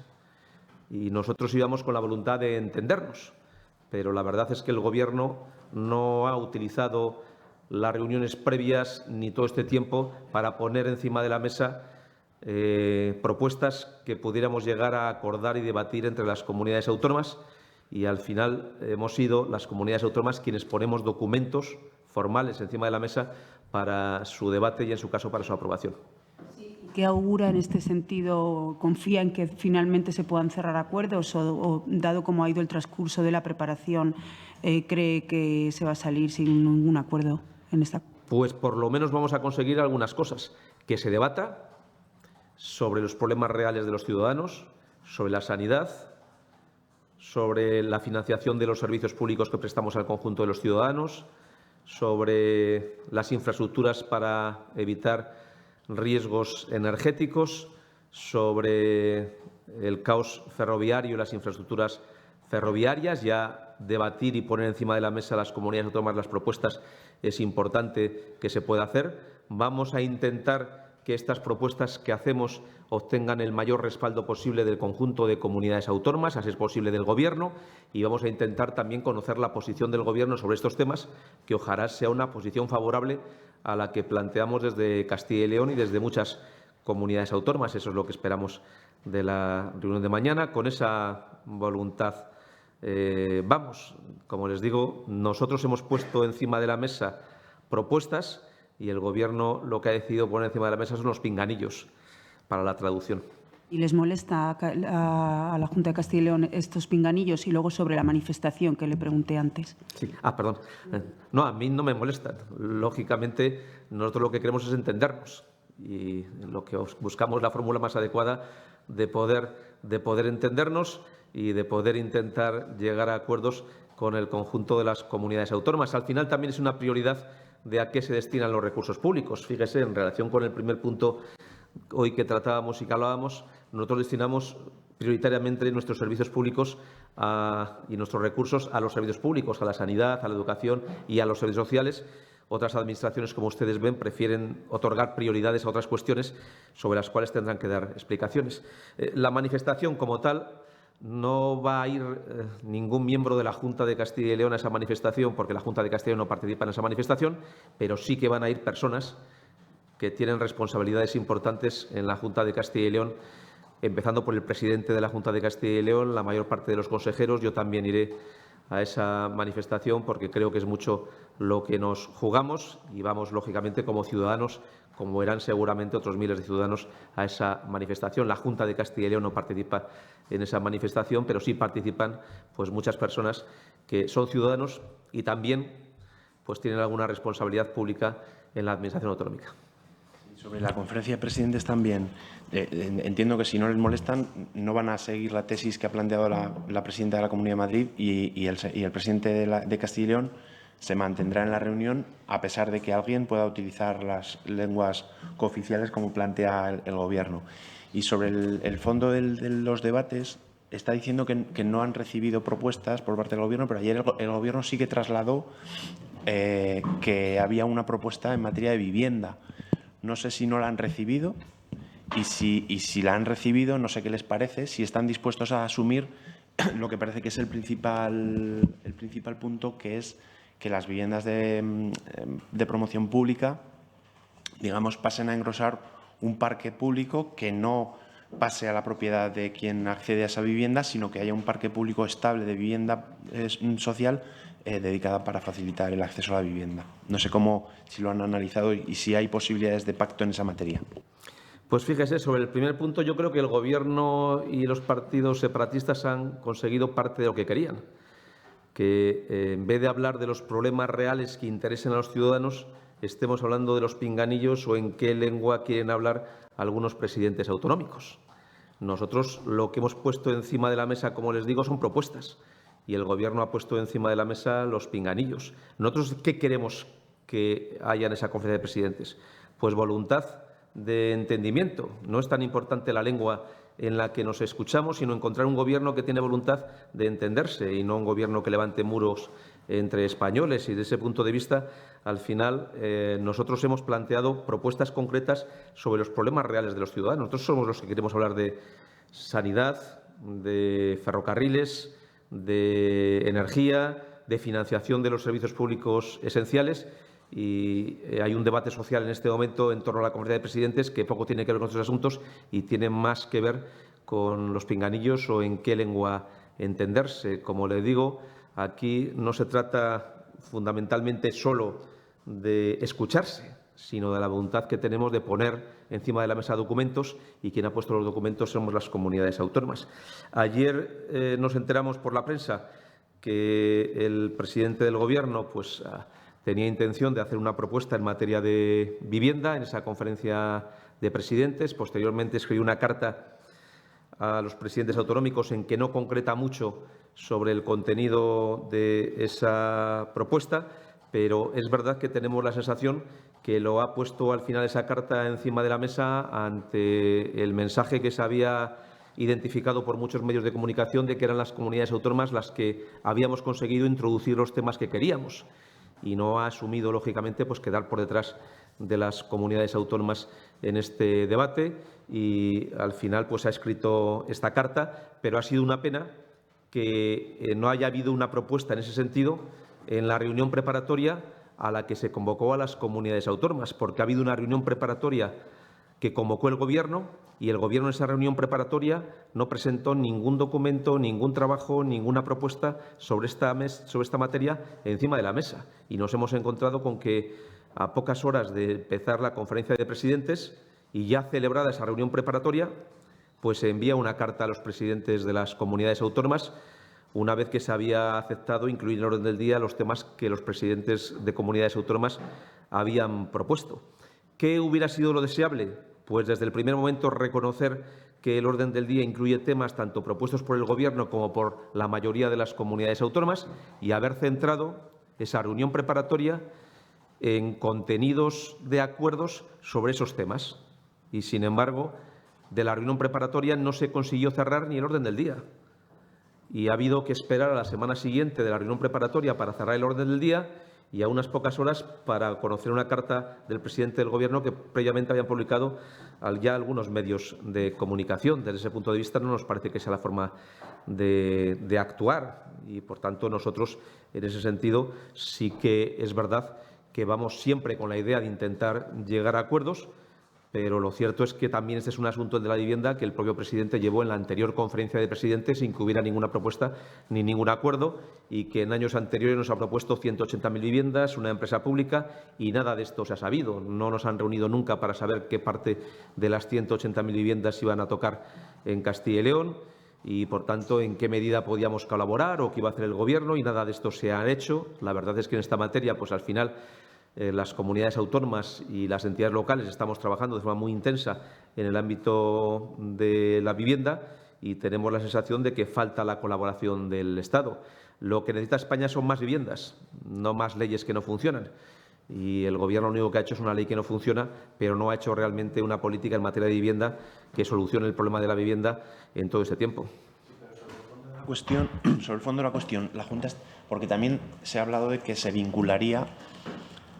Y nosotros íbamos con la voluntad de entendernos, pero la verdad es que el Gobierno no ha utilizado las reuniones previas ni todo este tiempo para poner encima de la mesa propuestas que pudiéramos llegar a acordar y debatir entre las comunidades autónomas, y al final hemos sido las comunidades autónomas quienes ponemos documentos formales encima de la mesa para su debate y, en su caso, para su aprobación. ¿Qué augura en este sentido? ¿Confía en que finalmente se puedan cerrar acuerdos o dado cómo ha ido el transcurso de la preparación, cree que se va a salir sin ningún acuerdo en esta? Pues por lo menos vamos a conseguir algunas cosas. Que se debata sobre los problemas reales de los ciudadanos, sobre la sanidad, sobre la financiación de los servicios públicos que prestamos al conjunto de los ciudadanos, sobre las infraestructuras para evitar riesgos energéticos, sobre el caos ferroviario y las infraestructuras ferroviarias. Ya debatir y poner encima de la mesa a las comunidades autónomas las propuestas es importante que se pueda hacer. Vamos a intentar que estas propuestas que hacemos obtengan el mayor respaldo posible del conjunto de comunidades autónomas, así es posible del Gobierno, y vamos a intentar también conocer la posición del Gobierno sobre estos temas, que ojalá sea una posición favorable a la que planteamos desde Castilla y León y desde muchas comunidades autónomas. Eso es lo que esperamos de la reunión de mañana. Con esa voluntad vamos. Como les digo, nosotros hemos puesto encima de la mesa propuestas y el Gobierno lo que ha decidido poner encima de la mesa son los pinganillos para la traducción. ¿Y les molesta a la Junta de Castilla y León estos pinganillos? Y luego sobre la manifestación que le pregunté antes. Sí. Perdón. No, a mí no me molestan. Lógicamente, nosotros lo que queremos es entendernos y lo que buscamos la fórmula más adecuada de poder entendernos y de poder intentar llegar a acuerdos con el conjunto de las comunidades autónomas. Al final también es una prioridad de a qué se destinan los recursos públicos. Fíjese, en relación con el primer punto hoy que tratábamos y que hablábamos, nosotros destinamos prioritariamente nuestros servicios públicos y nuestros recursos a los servicios públicos, a la sanidad, a la educación y a los servicios sociales. Otras administraciones, como ustedes ven, prefieren otorgar prioridades a otras cuestiones sobre las cuales tendrán que dar explicaciones. La manifestación como tal, no va a ir ningún miembro de la Junta de Castilla y León a esa manifestación, porque la Junta de Castilla y León no participa en esa manifestación, pero sí que van a ir personas que tienen responsabilidades importantes en la Junta de Castilla y León, empezando por el presidente de la Junta de Castilla y León, la mayor parte de los consejeros. Yo también iré a esa manifestación porque creo que es mucho lo que nos jugamos y vamos, lógicamente, como ciudadanos, como irán seguramente otros miles de ciudadanos, a esa manifestación. La Junta de Castilla y León no participa en esa manifestación, pero sí participan pues muchas personas que son ciudadanos y también pues tienen alguna responsabilidad pública en la Administración autonómica. Sobre la conferencia de presidentes también, entiendo que si no les molestan no van a seguir la tesis que ha planteado la presidenta de la Comunidad de Madrid y el presidente de Castilla y León se mantendrá en la reunión a pesar de que alguien pueda utilizar las lenguas cooficiales como plantea el Gobierno. Y sobre el fondo de los debates, está diciendo que no han recibido propuestas por parte del Gobierno, pero ayer el Gobierno sí que trasladó que había una propuesta en materia de vivienda. No sé si no la han recibido y si la han recibido, no sé qué les parece, si están dispuestos a asumir lo que parece que es el principal punto, que es que las viviendas de promoción pública, digamos, pasen a engrosar un parque público que no pase a la propiedad de quien accede a esa vivienda, sino que haya un parque público estable de vivienda social dedicada para facilitar el acceso a la vivienda. No sé si lo han analizado y si hay posibilidades de pacto en esa materia. Pues fíjese, sobre el primer punto, yo creo que el Gobierno y los partidos separatistas han conseguido parte de lo que querían. Que en vez de hablar de los problemas reales que interesen a los ciudadanos, estemos hablando de los pinganillos o en qué lengua quieren hablar algunos presidentes autonómicos. Nosotros lo que hemos puesto encima de la mesa, como les digo, son propuestas. Y el Gobierno ha puesto encima de la mesa los pinganillos. ¿Nosotros qué queremos que haya en esa conferencia de presidentes? Pues voluntad de entendimiento. No es tan importante la lengua en la que nos escuchamos, sino encontrar un Gobierno que tiene voluntad de entenderse y no un Gobierno que levante muros entre españoles. Y desde ese punto de vista, al final, nosotros hemos planteado propuestas concretas sobre los problemas reales de los ciudadanos. Nosotros somos los que queremos hablar de sanidad, de ferrocarriles, de energía, de financiación de los servicios públicos esenciales. Y hay un debate social en este momento en torno a la Conferencia de Presidentes que poco tiene que ver con estos asuntos y tiene más que ver con los pinganillos o en qué lengua entenderse. Como le digo, aquí no se trata fundamentalmente solo de escucharse, sino de la voluntad que tenemos de poner encima de la mesa documentos, y quien ha puesto los documentos somos las comunidades autónomas. Ayer nos enteramos por la prensa que el presidente del Gobierno tenía intención de hacer una propuesta en materia de vivienda en esa conferencia de presidentes. Posteriormente escribió una carta a los presidentes autonómicos en que no concreta mucho sobre el contenido de esa propuesta, pero es verdad que tenemos la sensación que lo ha puesto al final esa carta encima de la mesa ante el mensaje que se había identificado por muchos medios de comunicación de que eran las comunidades autónomas las que habíamos conseguido introducir los temas que queríamos, y no ha asumido, lógicamente, quedar por detrás de las comunidades autónomas en este debate, y al final ha escrito esta carta, pero ha sido una pena que no haya habido una propuesta en ese sentido en la reunión preparatoria a la que se convocó a las comunidades autónomas, porque ha habido una reunión preparatoria que convocó el Gobierno y el Gobierno en esa reunión preparatoria no presentó ningún documento, ningún trabajo, ninguna propuesta sobre esta materia encima de la mesa. Y nos hemos encontrado con que a pocas horas de empezar la conferencia de presidentes y ya celebrada esa reunión preparatoria, se envía una carta a los presidentes de las comunidades autónomas, una vez que se había aceptado incluir en el orden del día los temas que los presidentes de comunidades autónomas habían propuesto. ¿Qué hubiera sido lo deseable? Pues desde el primer momento reconocer que el orden del día incluye temas tanto propuestos por el Gobierno como por la mayoría de las comunidades autónomas, y haber centrado esa reunión preparatoria en contenidos de acuerdos sobre esos temas. Y, sin embargo, de la reunión preparatoria no se consiguió cerrar ni el orden del día. Y ha habido que esperar a la semana siguiente de la reunión preparatoria para cerrar el orden del día, y a unas pocas horas para conocer una carta del presidente del Gobierno que previamente habían publicado ya algunos medios de comunicación. Desde ese punto de vista no nos parece que sea la forma de actuar, y, por tanto, nosotros, en ese sentido, sí que es verdad que vamos siempre con la idea de intentar llegar a acuerdos, pero lo cierto es que también este es un asunto de la vivienda que el propio presidente llevó en la anterior conferencia de presidentes sin que hubiera ninguna propuesta ni ningún acuerdo, y que en años anteriores nos ha propuesto 180.000 viviendas, una empresa pública, y nada de esto se ha sabido. No nos han reunido nunca para saber qué parte de las 180.000 viviendas iban a tocar en Castilla y León y, por tanto, en qué medida podíamos colaborar o qué iba a hacer el Gobierno, y nada de esto se ha hecho. La verdad es que en esta materia, al final, las comunidades autónomas y las entidades locales estamos trabajando de forma muy intensa en el ámbito de la vivienda, y tenemos la sensación de que falta la colaboración del Estado. Lo que necesita España son más viviendas, no más leyes que no funcionan. Y el Gobierno lo único que ha hecho es una ley que no funciona, pero no ha hecho realmente una política en materia de vivienda que solucione el problema de la vivienda en todo este tiempo. Sobre el fondo de la cuestión, la Junta, porque también se ha hablado de que se vincularía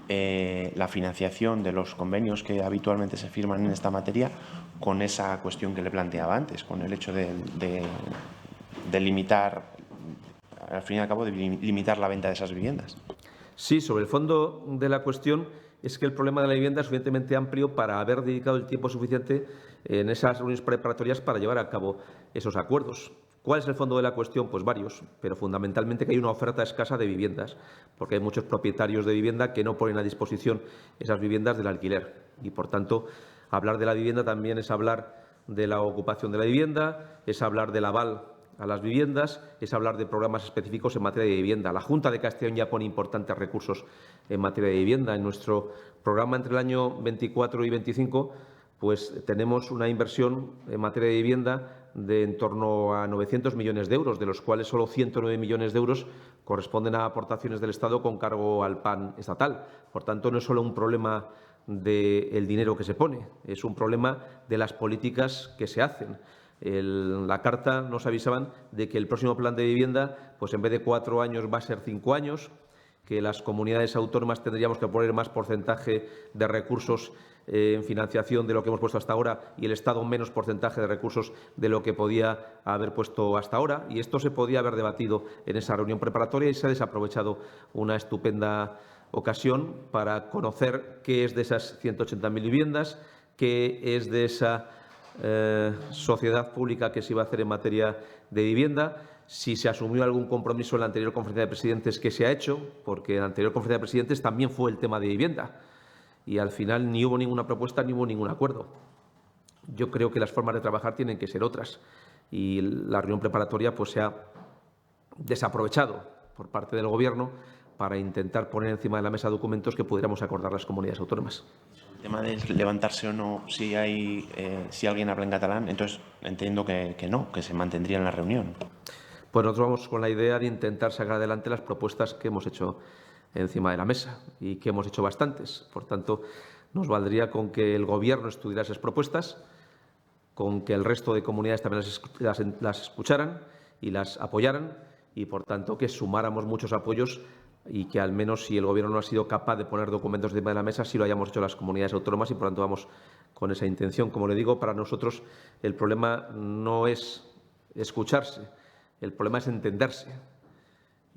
la financiación de los convenios que habitualmente se firman en esta materia con esa cuestión que le planteaba antes, con el hecho de limitar, al fin y al cabo, de limitar la venta de esas viviendas. Sí, sobre el fondo de la cuestión es que el problema de la vivienda es suficientemente amplio para haber dedicado el tiempo suficiente en esas reuniones preparatorias para llevar a cabo esos acuerdos. ¿Cuál es el fondo de la cuestión? Pues varios, pero fundamentalmente que hay una oferta escasa de viviendas, porque hay muchos propietarios de vivienda que no ponen a disposición esas viviendas del alquiler. Y, por tanto, hablar de la vivienda también es hablar de la ocupación de la vivienda, es hablar del aval a las viviendas, es hablar de programas específicos en materia de vivienda. La Junta de Castilla y León ya pone importantes recursos en materia de vivienda. En nuestro programa entre el año 24 y 25 tenemos una inversión en materia de vivienda de en torno a 900 millones de euros, de los cuales solo 109 millones de euros corresponden a aportaciones del Estado con cargo al PAN estatal. Por tanto, no es solo un problema del dinero que se pone, es un problema de las políticas que se hacen. En la carta nos avisaban de que el próximo plan de vivienda, en vez de 4 años, va a ser 5 años, que las comunidades autónomas tendríamos que poner más porcentaje de recursos en financiación de lo que hemos puesto hasta ahora y el Estado menos porcentaje de recursos de lo que podía haber puesto hasta ahora. Y esto se podía haber debatido en esa reunión preparatoria y se ha desaprovechado una estupenda ocasión para conocer qué es de esas 180.000 viviendas, qué es de esa sociedad pública que se iba a hacer en materia de vivienda, si se asumió algún compromiso en la anterior conferencia de presidentes que se ha hecho, porque en la anterior conferencia de presidentes también fue el tema de vivienda y al final ni hubo ninguna propuesta ni hubo ningún acuerdo. Yo creo que las formas de trabajar tienen que ser otras y la reunión preparatoria pues se ha desaprovechado por parte del Gobierno para intentar poner encima de la mesa documentos que pudiéramos acordar las comunidades autónomas. El tema de levantarse o no, si alguien habla en catalán, entonces entiendo que no, que se mantendría en la reunión. Pues nosotros vamos con la idea de intentar sacar adelante las propuestas que hemos hecho encima de la mesa y que hemos hecho bastantes. Por tanto, nos valdría con que el Gobierno estudiara esas propuestas, con que el resto de comunidades también las escucharan y las apoyaran y, por tanto, que sumáramos muchos apoyos y que al menos si el Gobierno no ha sido capaz de poner documentos encima de la mesa, sí lo hayamos hecho las comunidades autónomas y, por tanto, vamos con esa intención. Como le digo, para nosotros el problema no es escucharse, el problema es entenderse.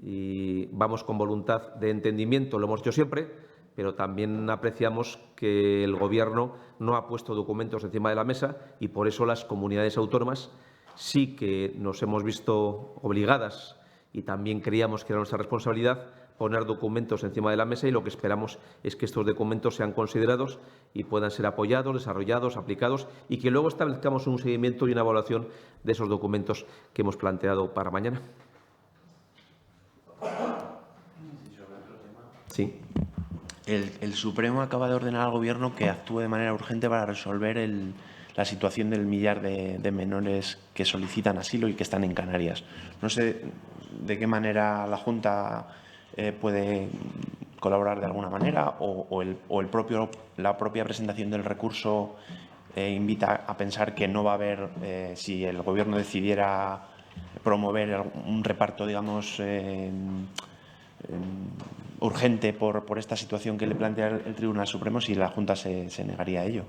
Y vamos con voluntad de entendimiento, lo hemos hecho siempre, pero también apreciamos que el Gobierno no ha puesto documentos encima de la mesa y por eso las comunidades autónomas sí que nos hemos visto obligadas y también creíamos que era nuestra responsabilidad poner documentos encima de la mesa y lo que esperamos es que estos documentos sean considerados y puedan ser apoyados, desarrollados, aplicados y que luego establezcamos un seguimiento y una evaluación de esos documentos que hemos planteado para mañana. Sí. El Supremo acaba de ordenar al Gobierno que actúe de manera urgente para resolver la situación del millar de menores que solicitan asilo y que están en Canarias. No sé de qué manera la Junta puede colaborar de alguna manera o la propia presentación del recurso invita a pensar que no va a haber, si el Gobierno decidiera promover un reparto, digamos, urgente por esta situación que le plantea el Tribunal Supremo, si la Junta se negaría a ello.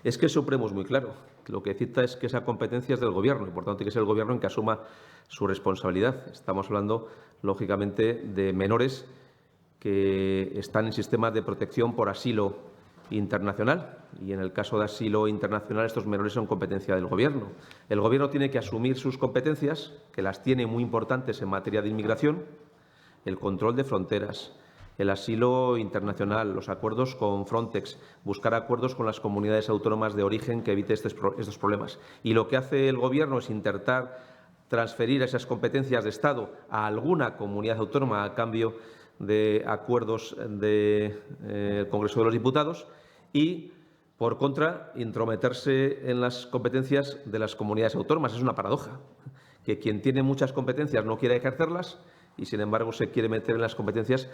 Es que el Supremo es muy claro. Lo que cita es que esa competencia es del Gobierno y, por tanto, tiene que ser el Gobierno en que asuma su responsabilidad. Estamos hablando, lógicamente, de menores que están en sistemas de protección por asilo internacional y, en el caso de asilo internacional, estos menores son competencia del Gobierno. El Gobierno tiene que asumir sus competencias, que las tiene muy importantes en materia de inmigración, el control de fronteras, el asilo internacional, los acuerdos con Frontex, buscar acuerdos con las comunidades autónomas de origen que evite estos problemas. Y lo que hace el Gobierno es intentar transferir esas competencias de Estado a alguna comunidad autónoma a cambio de acuerdos del Congreso de los Diputados y, por contra, intrometerse en las competencias de las comunidades autónomas. Es una paradoja, que quien tiene muchas competencias no quiere ejercerlas y, sin embargo, se quiere meter en las competencias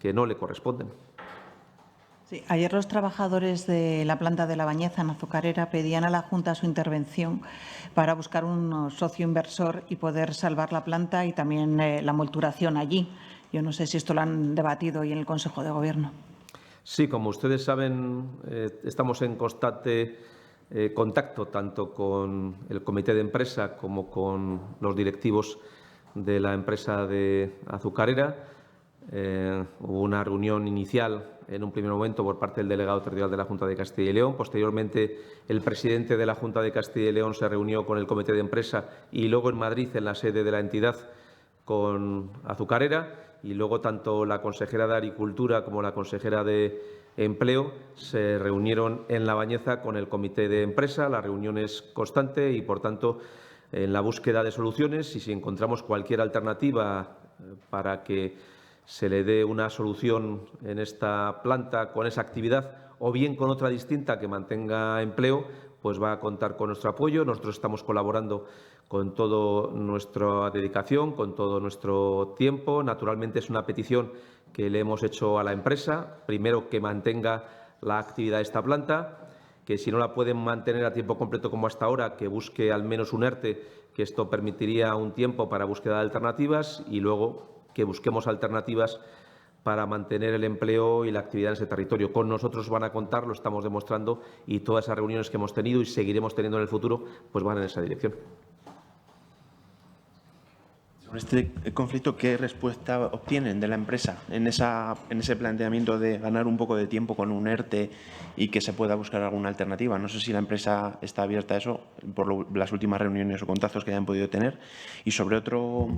que no le corresponden. Sí, ayer los trabajadores de la planta de La Bañeza, en Azucarera, pedían a la Junta su intervención para buscar un socio inversor y poder salvar la planta y también la molturación allí. Yo no sé si esto lo han debatido hoy en el Consejo de Gobierno. Sí, como ustedes saben, estamos en constante contacto tanto con el comité de empresa como con los directivos de la empresa de Azucarera. Hubo una reunión inicial en un primer momento por parte del delegado territorial de la Junta de Castilla y León. Posteriormente, el presidente de la Junta de Castilla y León se reunió con el comité de empresa y luego en Madrid, en la sede de la entidad, con Azucarera. Y luego tanto la consejera de Agricultura como la consejera de Empleo se reunieron en La Bañeza con el comité de empresa. La reunión es constante y, por tanto, en la búsqueda de soluciones y si encontramos cualquier alternativa para que se le dé una solución en esta planta con esa actividad o bien con otra distinta que mantenga empleo, pues va a contar con nuestro apoyo. Nosotros estamos colaborando con toda nuestra dedicación, con todo nuestro tiempo. Naturalmente es una petición que le hemos hecho a la empresa, primero que mantenga la actividad de esta planta, que si no la pueden mantener a tiempo completo como hasta ahora, que busque al menos un ERTE, que esto permitiría un tiempo para búsqueda de alternativas y luego que busquemos alternativas para mantener el empleo y la actividad en ese territorio. Con nosotros van a contar, lo estamos demostrando, y todas esas reuniones que hemos tenido y seguiremos teniendo en el futuro, pues van en esa dirección. Sobre este conflicto, ¿qué respuesta obtienen de la empresa en ese planteamiento de ganar un poco de tiempo con un ERTE y que se pueda buscar alguna alternativa? No sé si la empresa está abierta a eso por las últimas reuniones o contactos que hayan podido tener. Y sobre otro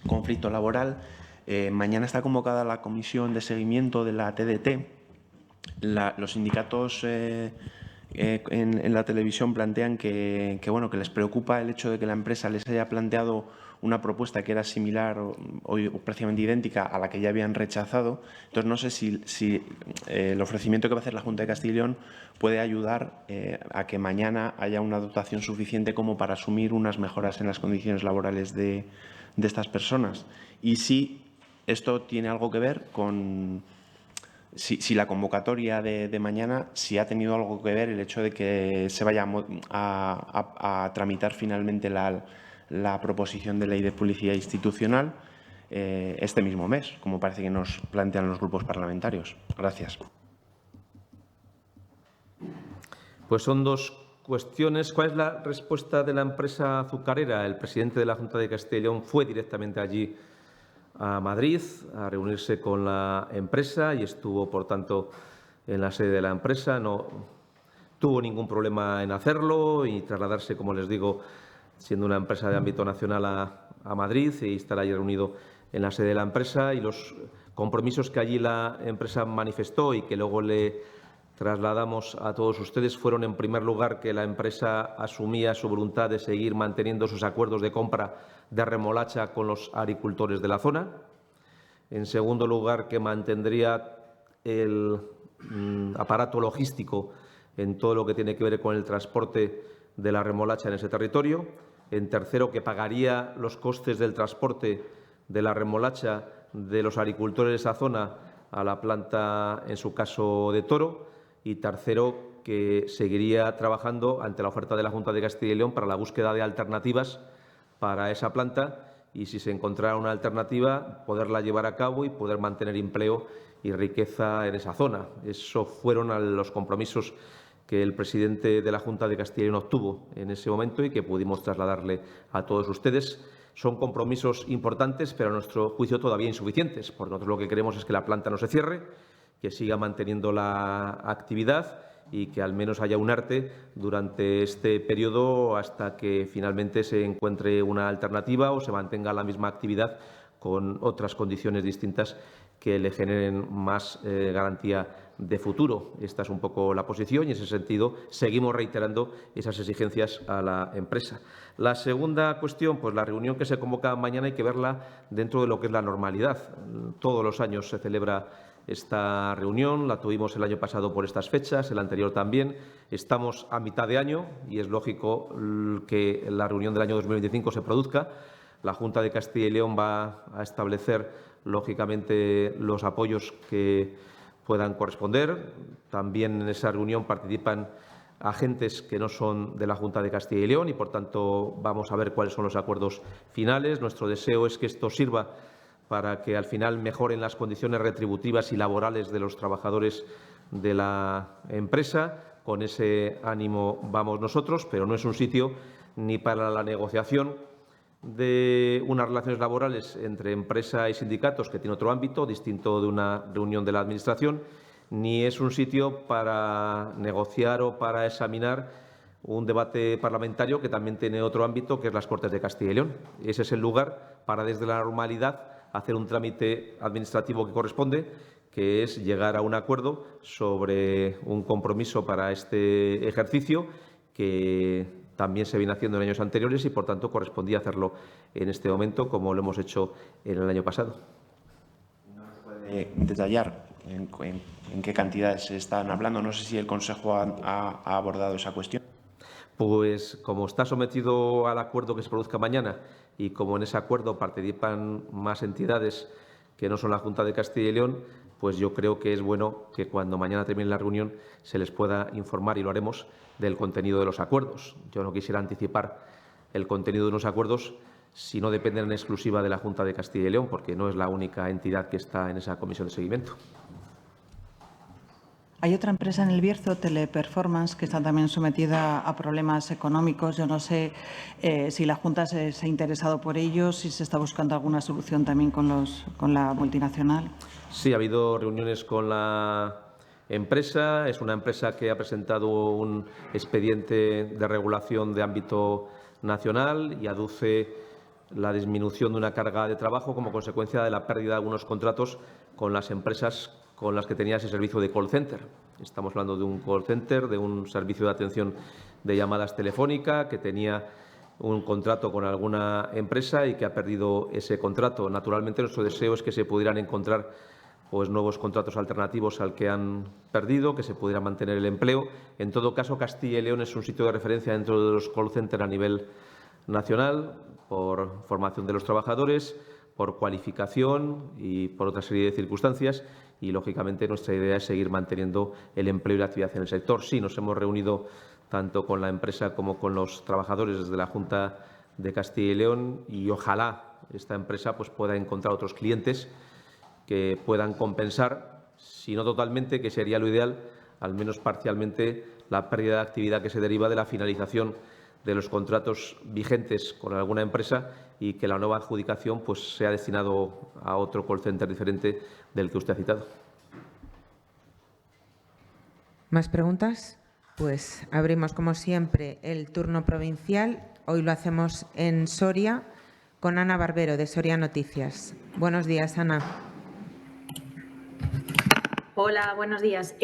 conflicto laboral, mañana está convocada la comisión de seguimiento de la TDT. Los sindicatos en la televisión plantean que les preocupa el hecho de que la empresa les haya planteado una propuesta que era similar o prácticamente idéntica a la que ya habían rechazado. Entonces, no sé si el ofrecimiento que va a hacer la Junta de Castilla y León puede ayudar a que mañana haya una dotación suficiente como para asumir unas mejoras en las condiciones laborales de estas personas. Y si esto tiene algo que ver con si la convocatoria de mañana, si ha tenido algo que ver el hecho de que se vaya a tramitar finalmente la proposición de ley de publicidad institucional este mismo mes, como parece que nos plantean los grupos parlamentarios. Gracias. Pues son dos cuestiones. ¿Cuál es la respuesta de la empresa azucarera? El presidente de la Junta de Castilla y León fue directamente allí a Madrid a reunirse con la empresa y estuvo, por tanto, en la sede de la empresa. No tuvo ningún problema en hacerlo y trasladarse, como les digo, siendo una empresa de ámbito nacional a Madrid y estar allí reunido en la sede de la empresa. Y los compromisos que allí la empresa manifestó y que luego le trasladamos a todos ustedes fueron, en primer lugar, que la empresa asumía su voluntad de seguir manteniendo sus acuerdos de compra de remolacha con los agricultores de la zona. En segundo lugar, que mantendría el aparato logístico en todo lo que tiene que ver con el transporte de la remolacha en ese territorio. En tercero, que pagaría los costes del transporte de la remolacha de los agricultores de esa zona a la planta, en su caso, de Toro. Y tercero, que seguiría trabajando ante la oferta de la Junta de Castilla y León para la búsqueda de alternativas para esa planta y, si se encontrara una alternativa, poderla llevar a cabo y poder mantener empleo y riqueza en esa zona. Esos fueron los compromisos que el presidente de la Junta de Castilla y León obtuvo en ese momento y que pudimos trasladarle a todos ustedes. Son compromisos importantes, pero a nuestro juicio todavía insuficientes, porque nosotros lo que queremos es que la planta no se cierre, que siga manteniendo la actividad y que al menos haya un ERTE durante este periodo hasta que finalmente se encuentre una alternativa o se mantenga la misma actividad con otras condiciones distintas que le generen más garantía de futuro. Esta es un poco la posición y, en ese sentido, seguimos reiterando esas exigencias a la empresa. La segunda cuestión, pues la reunión que se convoca mañana hay que verla dentro de lo que es la normalidad. Todos los años se celebra esta reunión, la tuvimos el año pasado por estas fechas, el anterior también. Estamos a mitad de año y es lógico que la reunión del año 2025 se produzca. La Junta de Castilla y León va a establecer, lógicamente, los apoyos que puedan corresponder. También en esa reunión participan agentes que no son de la Junta de Castilla y León y, por tanto, vamos a ver cuáles son los acuerdos finales. Nuestro deseo es que esto sirva para que al final mejoren las condiciones retributivas y laborales de los trabajadores de la empresa. Con ese ánimo vamos nosotros, pero no es un sitio ni para la negociación de unas relaciones laborales entre empresa y sindicatos, que tiene otro ámbito distinto de una reunión de la Administración, ni es un sitio para negociar o para examinar un debate parlamentario que también tiene otro ámbito, que es las Cortes de Castilla y León. Ese es el lugar para, desde la normalidad, hacer un trámite administrativo que corresponde, que es llegar a un acuerdo sobre un compromiso para este ejercicio que también se viene haciendo en años anteriores y, por tanto, correspondía hacerlo en este momento, como lo hemos hecho en el año pasado. ¿No nos puede detallar en qué cantidades se están hablando? No sé si el Consejo ha abordado esa cuestión. Pues, como está sometido al acuerdo que se produzca mañana y como en ese acuerdo participan más entidades que no son la Junta de Castilla y León, pues yo creo que es bueno que cuando mañana termine la reunión se les pueda informar, y lo haremos, del contenido de los acuerdos. Yo no quisiera anticipar el contenido de unos acuerdos si no dependen en exclusiva de la Junta de Castilla y León, porque no es la única entidad que está en esa comisión de seguimiento. Hay otra empresa en el Bierzo, Teleperformance, que está también sometida a problemas económicos. Yo no sé si la Junta se ha interesado por ellos, si se está buscando alguna solución también con la multinacional. Sí, ha habido reuniones con la empresa. Es una empresa que ha presentado un expediente de regulación de ámbito nacional y aduce la disminución de una carga de trabajo como consecuencia de la pérdida de algunos contratos con las empresas con las que tenía ese servicio de call center. Estamos hablando de un call center, de un servicio de atención de llamadas telefónica que tenía un contrato con alguna empresa y que ha perdido ese contrato. Naturalmente, nuestro deseo es que se pudieran encontrar pues, nuevos contratos alternativos al que han perdido, que se pudiera mantener el empleo. En todo caso, Castilla y León es un sitio de referencia dentro de los call centers a nivel nacional por formación de los trabajadores, por cualificación y por otra serie de circunstancias. Y, lógicamente, nuestra idea es seguir manteniendo el empleo y la actividad en el sector. Sí, nos hemos reunido tanto con la empresa como con los trabajadores desde la Junta de Castilla y León y ojalá esta empresa pues, pueda encontrar otros clientes que puedan compensar, si no totalmente, que sería lo ideal, al menos parcialmente, la pérdida de actividad que se deriva de la finalización de los contratos vigentes con alguna empresa y que la nueva adjudicación pues, sea destinado a otro call center diferente del que usted ha citado. ¿Más preguntas? Pues abrimos, como siempre, el turno provincial. Hoy lo hacemos en Soria con Ana Barbero, de Soria Noticias. Buenos días, Ana. Hola, buenos días.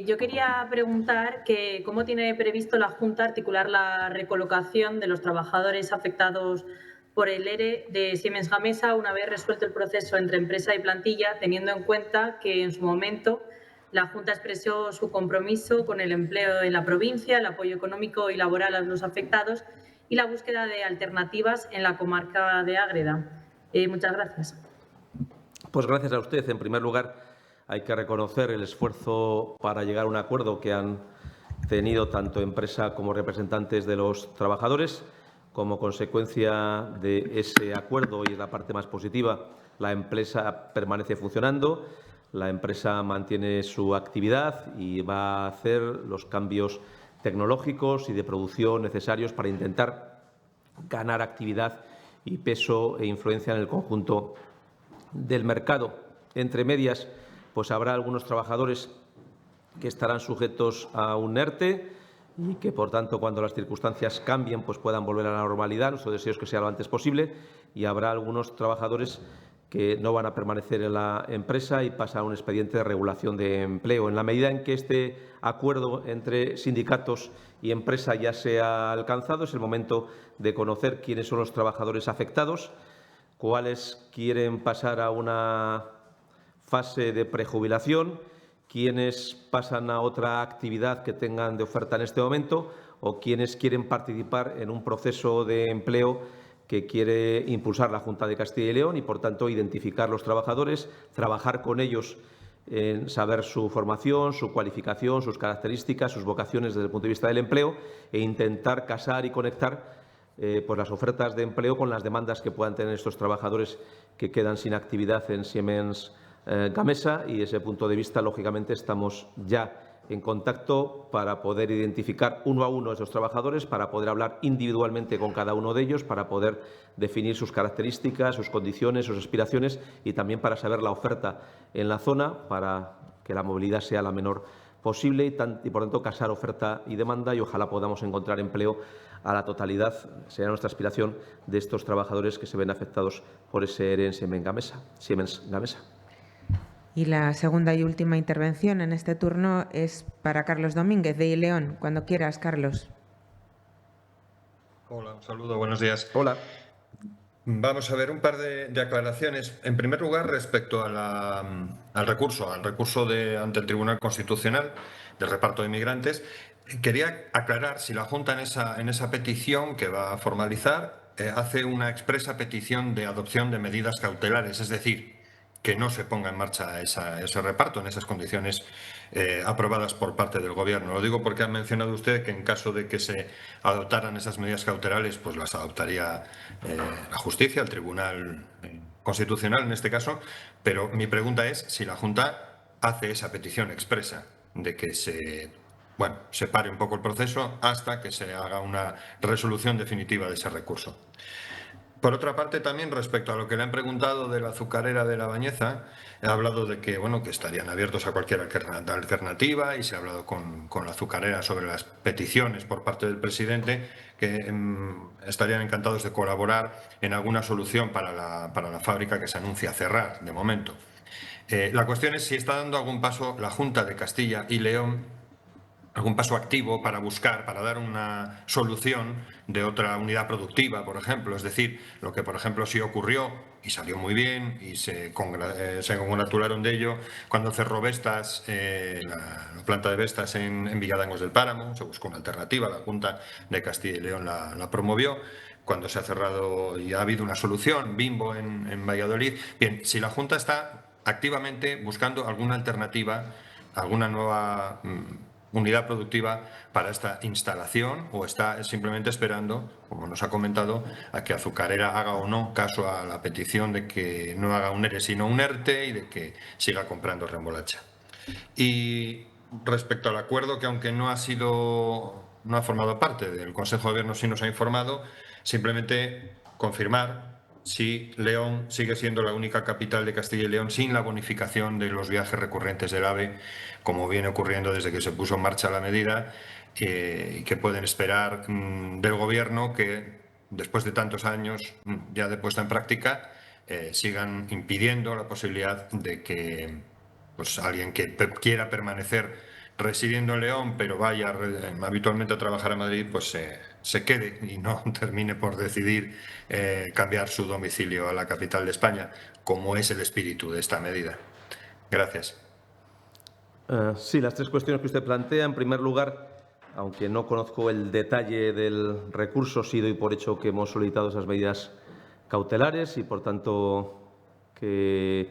Yo quería preguntar que cómo tiene previsto la Junta articular la recolocación de los trabajadores afectados por el ERE de Siemens Gamesa una vez resuelto el proceso entre empresa y plantilla, teniendo en cuenta que en su momento la Junta expresó su compromiso con el empleo en la provincia, el apoyo económico y laboral a los afectados y la búsqueda de alternativas en la comarca de Ágreda. Muchas gracias. Pues gracias a usted. En primer lugar, hay que reconocer el esfuerzo para llegar a un acuerdo que han tenido tanto empresa como representantes de los trabajadores. Como consecuencia de ese acuerdo, y es la parte más positiva, la empresa permanece funcionando, la empresa mantiene su actividad y va a hacer los cambios tecnológicos y de producción necesarios para intentar ganar actividad y peso e influencia en el conjunto del mercado. Entre medias, pues habrá algunos trabajadores que estarán sujetos a un ERTE y que, por tanto, cuando las circunstancias cambien, pues puedan volver a la normalidad. Nuestro deseo es que sea lo antes posible. Y habrá algunos trabajadores que no van a permanecer en la empresa y pasan a un expediente de regulación de empleo. En la medida en que este acuerdo entre sindicatos y empresa ya se ha alcanzado, es el momento de conocer quiénes son los trabajadores afectados, cuáles quieren pasar a una fase de prejubilación, quienes pasan a otra actividad que tengan de oferta en este momento o quienes quieren participar en un proceso de empleo que quiere impulsar la Junta de Castilla y León y, por tanto, identificar los trabajadores, trabajar con ellos en saber su formación, su cualificación, sus características, sus vocaciones desde el punto de vista del empleo e intentar casar y conectar pues las ofertas de empleo con las demandas que puedan tener estos trabajadores que quedan sin actividad en Siemens Gamesa y, desde ese punto de vista, lógicamente, estamos ya en contacto para poder identificar uno a uno a esos trabajadores, para poder hablar individualmente con cada uno de ellos, para poder definir sus características, sus condiciones, sus aspiraciones y también para saber la oferta en la zona para que la movilidad sea la menor posible y, por tanto, casar oferta y demanda y ojalá podamos encontrar empleo a la totalidad, será nuestra aspiración, de estos trabajadores que se ven afectados por ese ERE en Siemens Gamesa. Y la segunda y última intervención en este turno es para Carlos Domínguez, de iLeón. Cuando quieras, Carlos. Hola, un saludo, buenos días. Hola. Vamos a ver un par de aclaraciones. En primer lugar, respecto al recurso ante el Tribunal Constitucional del reparto de inmigrantes, quería aclarar si la Junta en esa petición que va a formalizar hace una expresa petición de adopción de medidas cautelares, es decir, que no se ponga en marcha ese reparto en esas condiciones aprobadas por parte del Gobierno. Lo digo porque ha mencionado usted que en caso de que se adoptaran esas medidas cautelares, pues las adoptaría la justicia, el Tribunal Constitucional en este caso, pero mi pregunta es si la Junta hace esa petición expresa de que se pare un poco el proceso hasta que se haga una resolución definitiva de ese recurso. Por otra parte, también respecto a lo que le han preguntado de la azucarera de La Bañeza, he hablado de que, que estarían abiertos a cualquier alternativa y se ha hablado con la azucarera sobre las peticiones por parte del presidente, que estarían encantados de colaborar en alguna solución para la fábrica que se anuncia cerrar de momento. La cuestión es si está dando algún paso la Junta de Castilla y León, algún paso activo para buscar, para dar una solución de otra unidad productiva, por ejemplo. Es decir, lo que, por ejemplo, sí ocurrió y salió muy bien y se congratularon de ello cuando cerró Vestas, la planta de Vestas en Villadangos del Páramo. Se buscó una alternativa, la Junta de Castilla y León la promovió. Cuando se ha cerrado y ha habido una solución, Bimbo en Valladolid. Bien, si la Junta está activamente buscando alguna alternativa, alguna nueva unidad productiva para esta instalación, o está simplemente esperando, como nos ha comentado, a que Azucarera haga o no caso a la petición de que no haga un ERE sino un ERTE y de que siga comprando remolacha. Y respecto al acuerdo, que aunque no ha formado parte del Consejo de Gobierno, sí nos ha informado, simplemente confirmar si León sigue siendo la única capital de Castilla y León sin la bonificación de los viajes recurrentes del AVE, como viene ocurriendo desde que se puso en marcha la medida, y que pueden esperar del Gobierno que, después de tantos años ya de puesta en práctica, sigan impidiendo la posibilidad de que alguien que quiera permanecer residiendo en León, pero vaya habitualmente a trabajar a Madrid, pues se quede y no termine por decidir cambiar su domicilio a la capital de España, como es el espíritu de esta medida. Gracias. Sí, las tres cuestiones que usted plantea. En primer lugar, aunque no conozco el detalle del recurso, sí doy por hecho que hemos solicitado esas medidas cautelares y, por tanto, que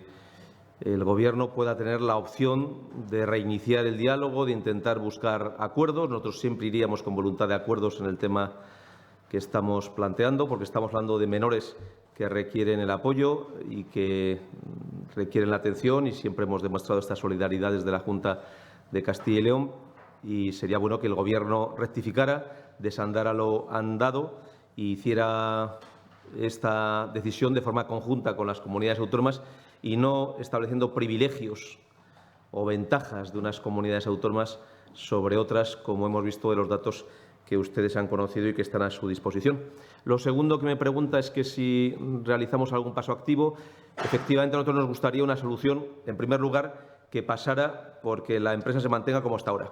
el Gobierno pueda tener la opción de reiniciar el diálogo, de intentar buscar acuerdos. Nosotros siempre iríamos con voluntad de acuerdos en el tema que estamos planteando, porque estamos hablando de menores que requieren el apoyo y que requieren la atención, y siempre hemos demostrado esta solidaridad desde la Junta de Castilla y León, y sería bueno que el Gobierno rectificara, desandara lo andado y hiciera esta decisión de forma conjunta con las comunidades autónomas y no estableciendo privilegios o ventajas de unas comunidades autónomas sobre otras, como hemos visto de los datos que ustedes han conocido y que están a su disposición. Lo segundo que me pregunta es que si realizamos algún paso activo. Efectivamente, a nosotros nos gustaría una solución, en primer lugar, que pasara porque la empresa se mantenga como hasta ahora.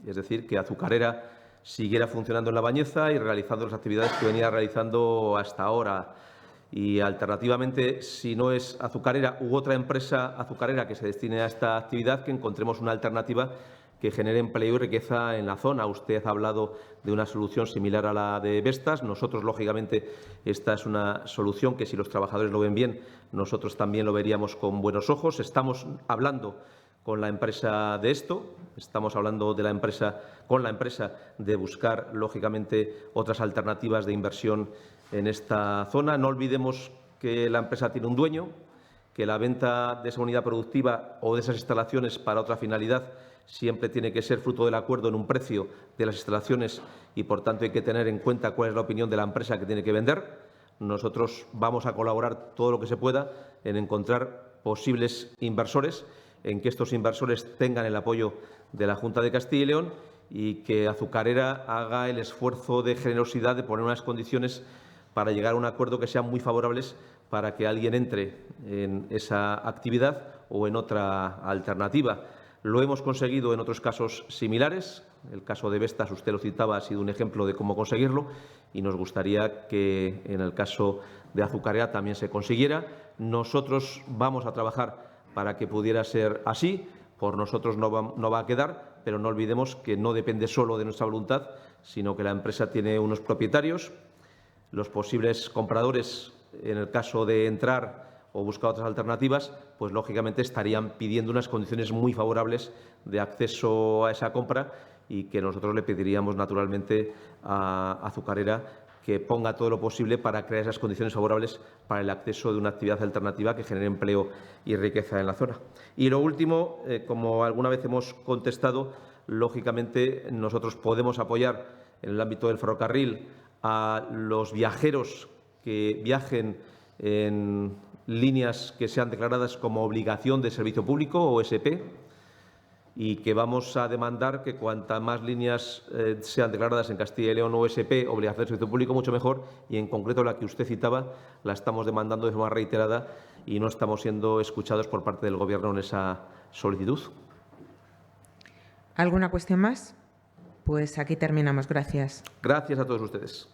Es decir, que Azucarera siguiera funcionando en La Bañeza y realizando las actividades que venía realizando hasta ahora. Y, alternativamente, si no es Azucarera u otra empresa azucarera que se destine a esta actividad, que encontremos una alternativa que genere empleo y riqueza en la zona. Usted ha hablado de una solución similar a la de Vestas. Nosotros, lógicamente, esta es una solución que, si los trabajadores lo ven bien, nosotros también lo veríamos con buenos ojos. Estamos hablando con la empresa de esto, estamos hablando de con la empresa de buscar, lógicamente, otras alternativas de inversión en esta zona. No olvidemos que la empresa tiene un dueño, que la venta de esa unidad productiva o de esas instalaciones para otra finalidad siempre tiene que ser fruto del acuerdo en un precio de las instalaciones y, por tanto, hay que tener en cuenta cuál es la opinión de la empresa que tiene que vender. Nosotros vamos a colaborar todo lo que se pueda en encontrar posibles inversores, en que estos inversores tengan el apoyo de la Junta de Castilla y León y que Azucarera haga el esfuerzo de generosidad de poner unas condiciones para llegar a un acuerdo que sean muy favorables para que alguien entre en esa actividad o en otra alternativa. Lo hemos conseguido en otros casos similares. El caso de Vestas, usted lo citaba, ha sido un ejemplo de cómo conseguirlo y nos gustaría que en el caso de Azucarera también se consiguiera. Nosotros vamos a trabajar para que pudiera ser así. Por nosotros no va a quedar, pero no olvidemos que no depende solo de nuestra voluntad, sino que la empresa tiene unos propietarios. Los posibles compradores, en el caso de entrar o busca otras alternativas, pues lógicamente estarían pidiendo unas condiciones muy favorables de acceso a esa compra y que nosotros le pediríamos naturalmente a Azucarera que ponga todo lo posible para crear esas condiciones favorables para el acceso de una actividad alternativa que genere empleo y riqueza en la zona. Y lo último, como alguna vez hemos contestado, lógicamente nosotros podemos apoyar en el ámbito del ferrocarril a los viajeros que viajen en líneas que sean declaradas como obligación de servicio público, OSP, y que vamos a demandar que cuantas más líneas sean declaradas en Castilla y León OSP, obligación de servicio público, mucho mejor, y en concreto la que usted citaba la estamos demandando de forma reiterada y no estamos siendo escuchados por parte del Gobierno en esa solicitud. ¿Alguna cuestión más? Pues aquí terminamos. Gracias. Gracias a todos ustedes.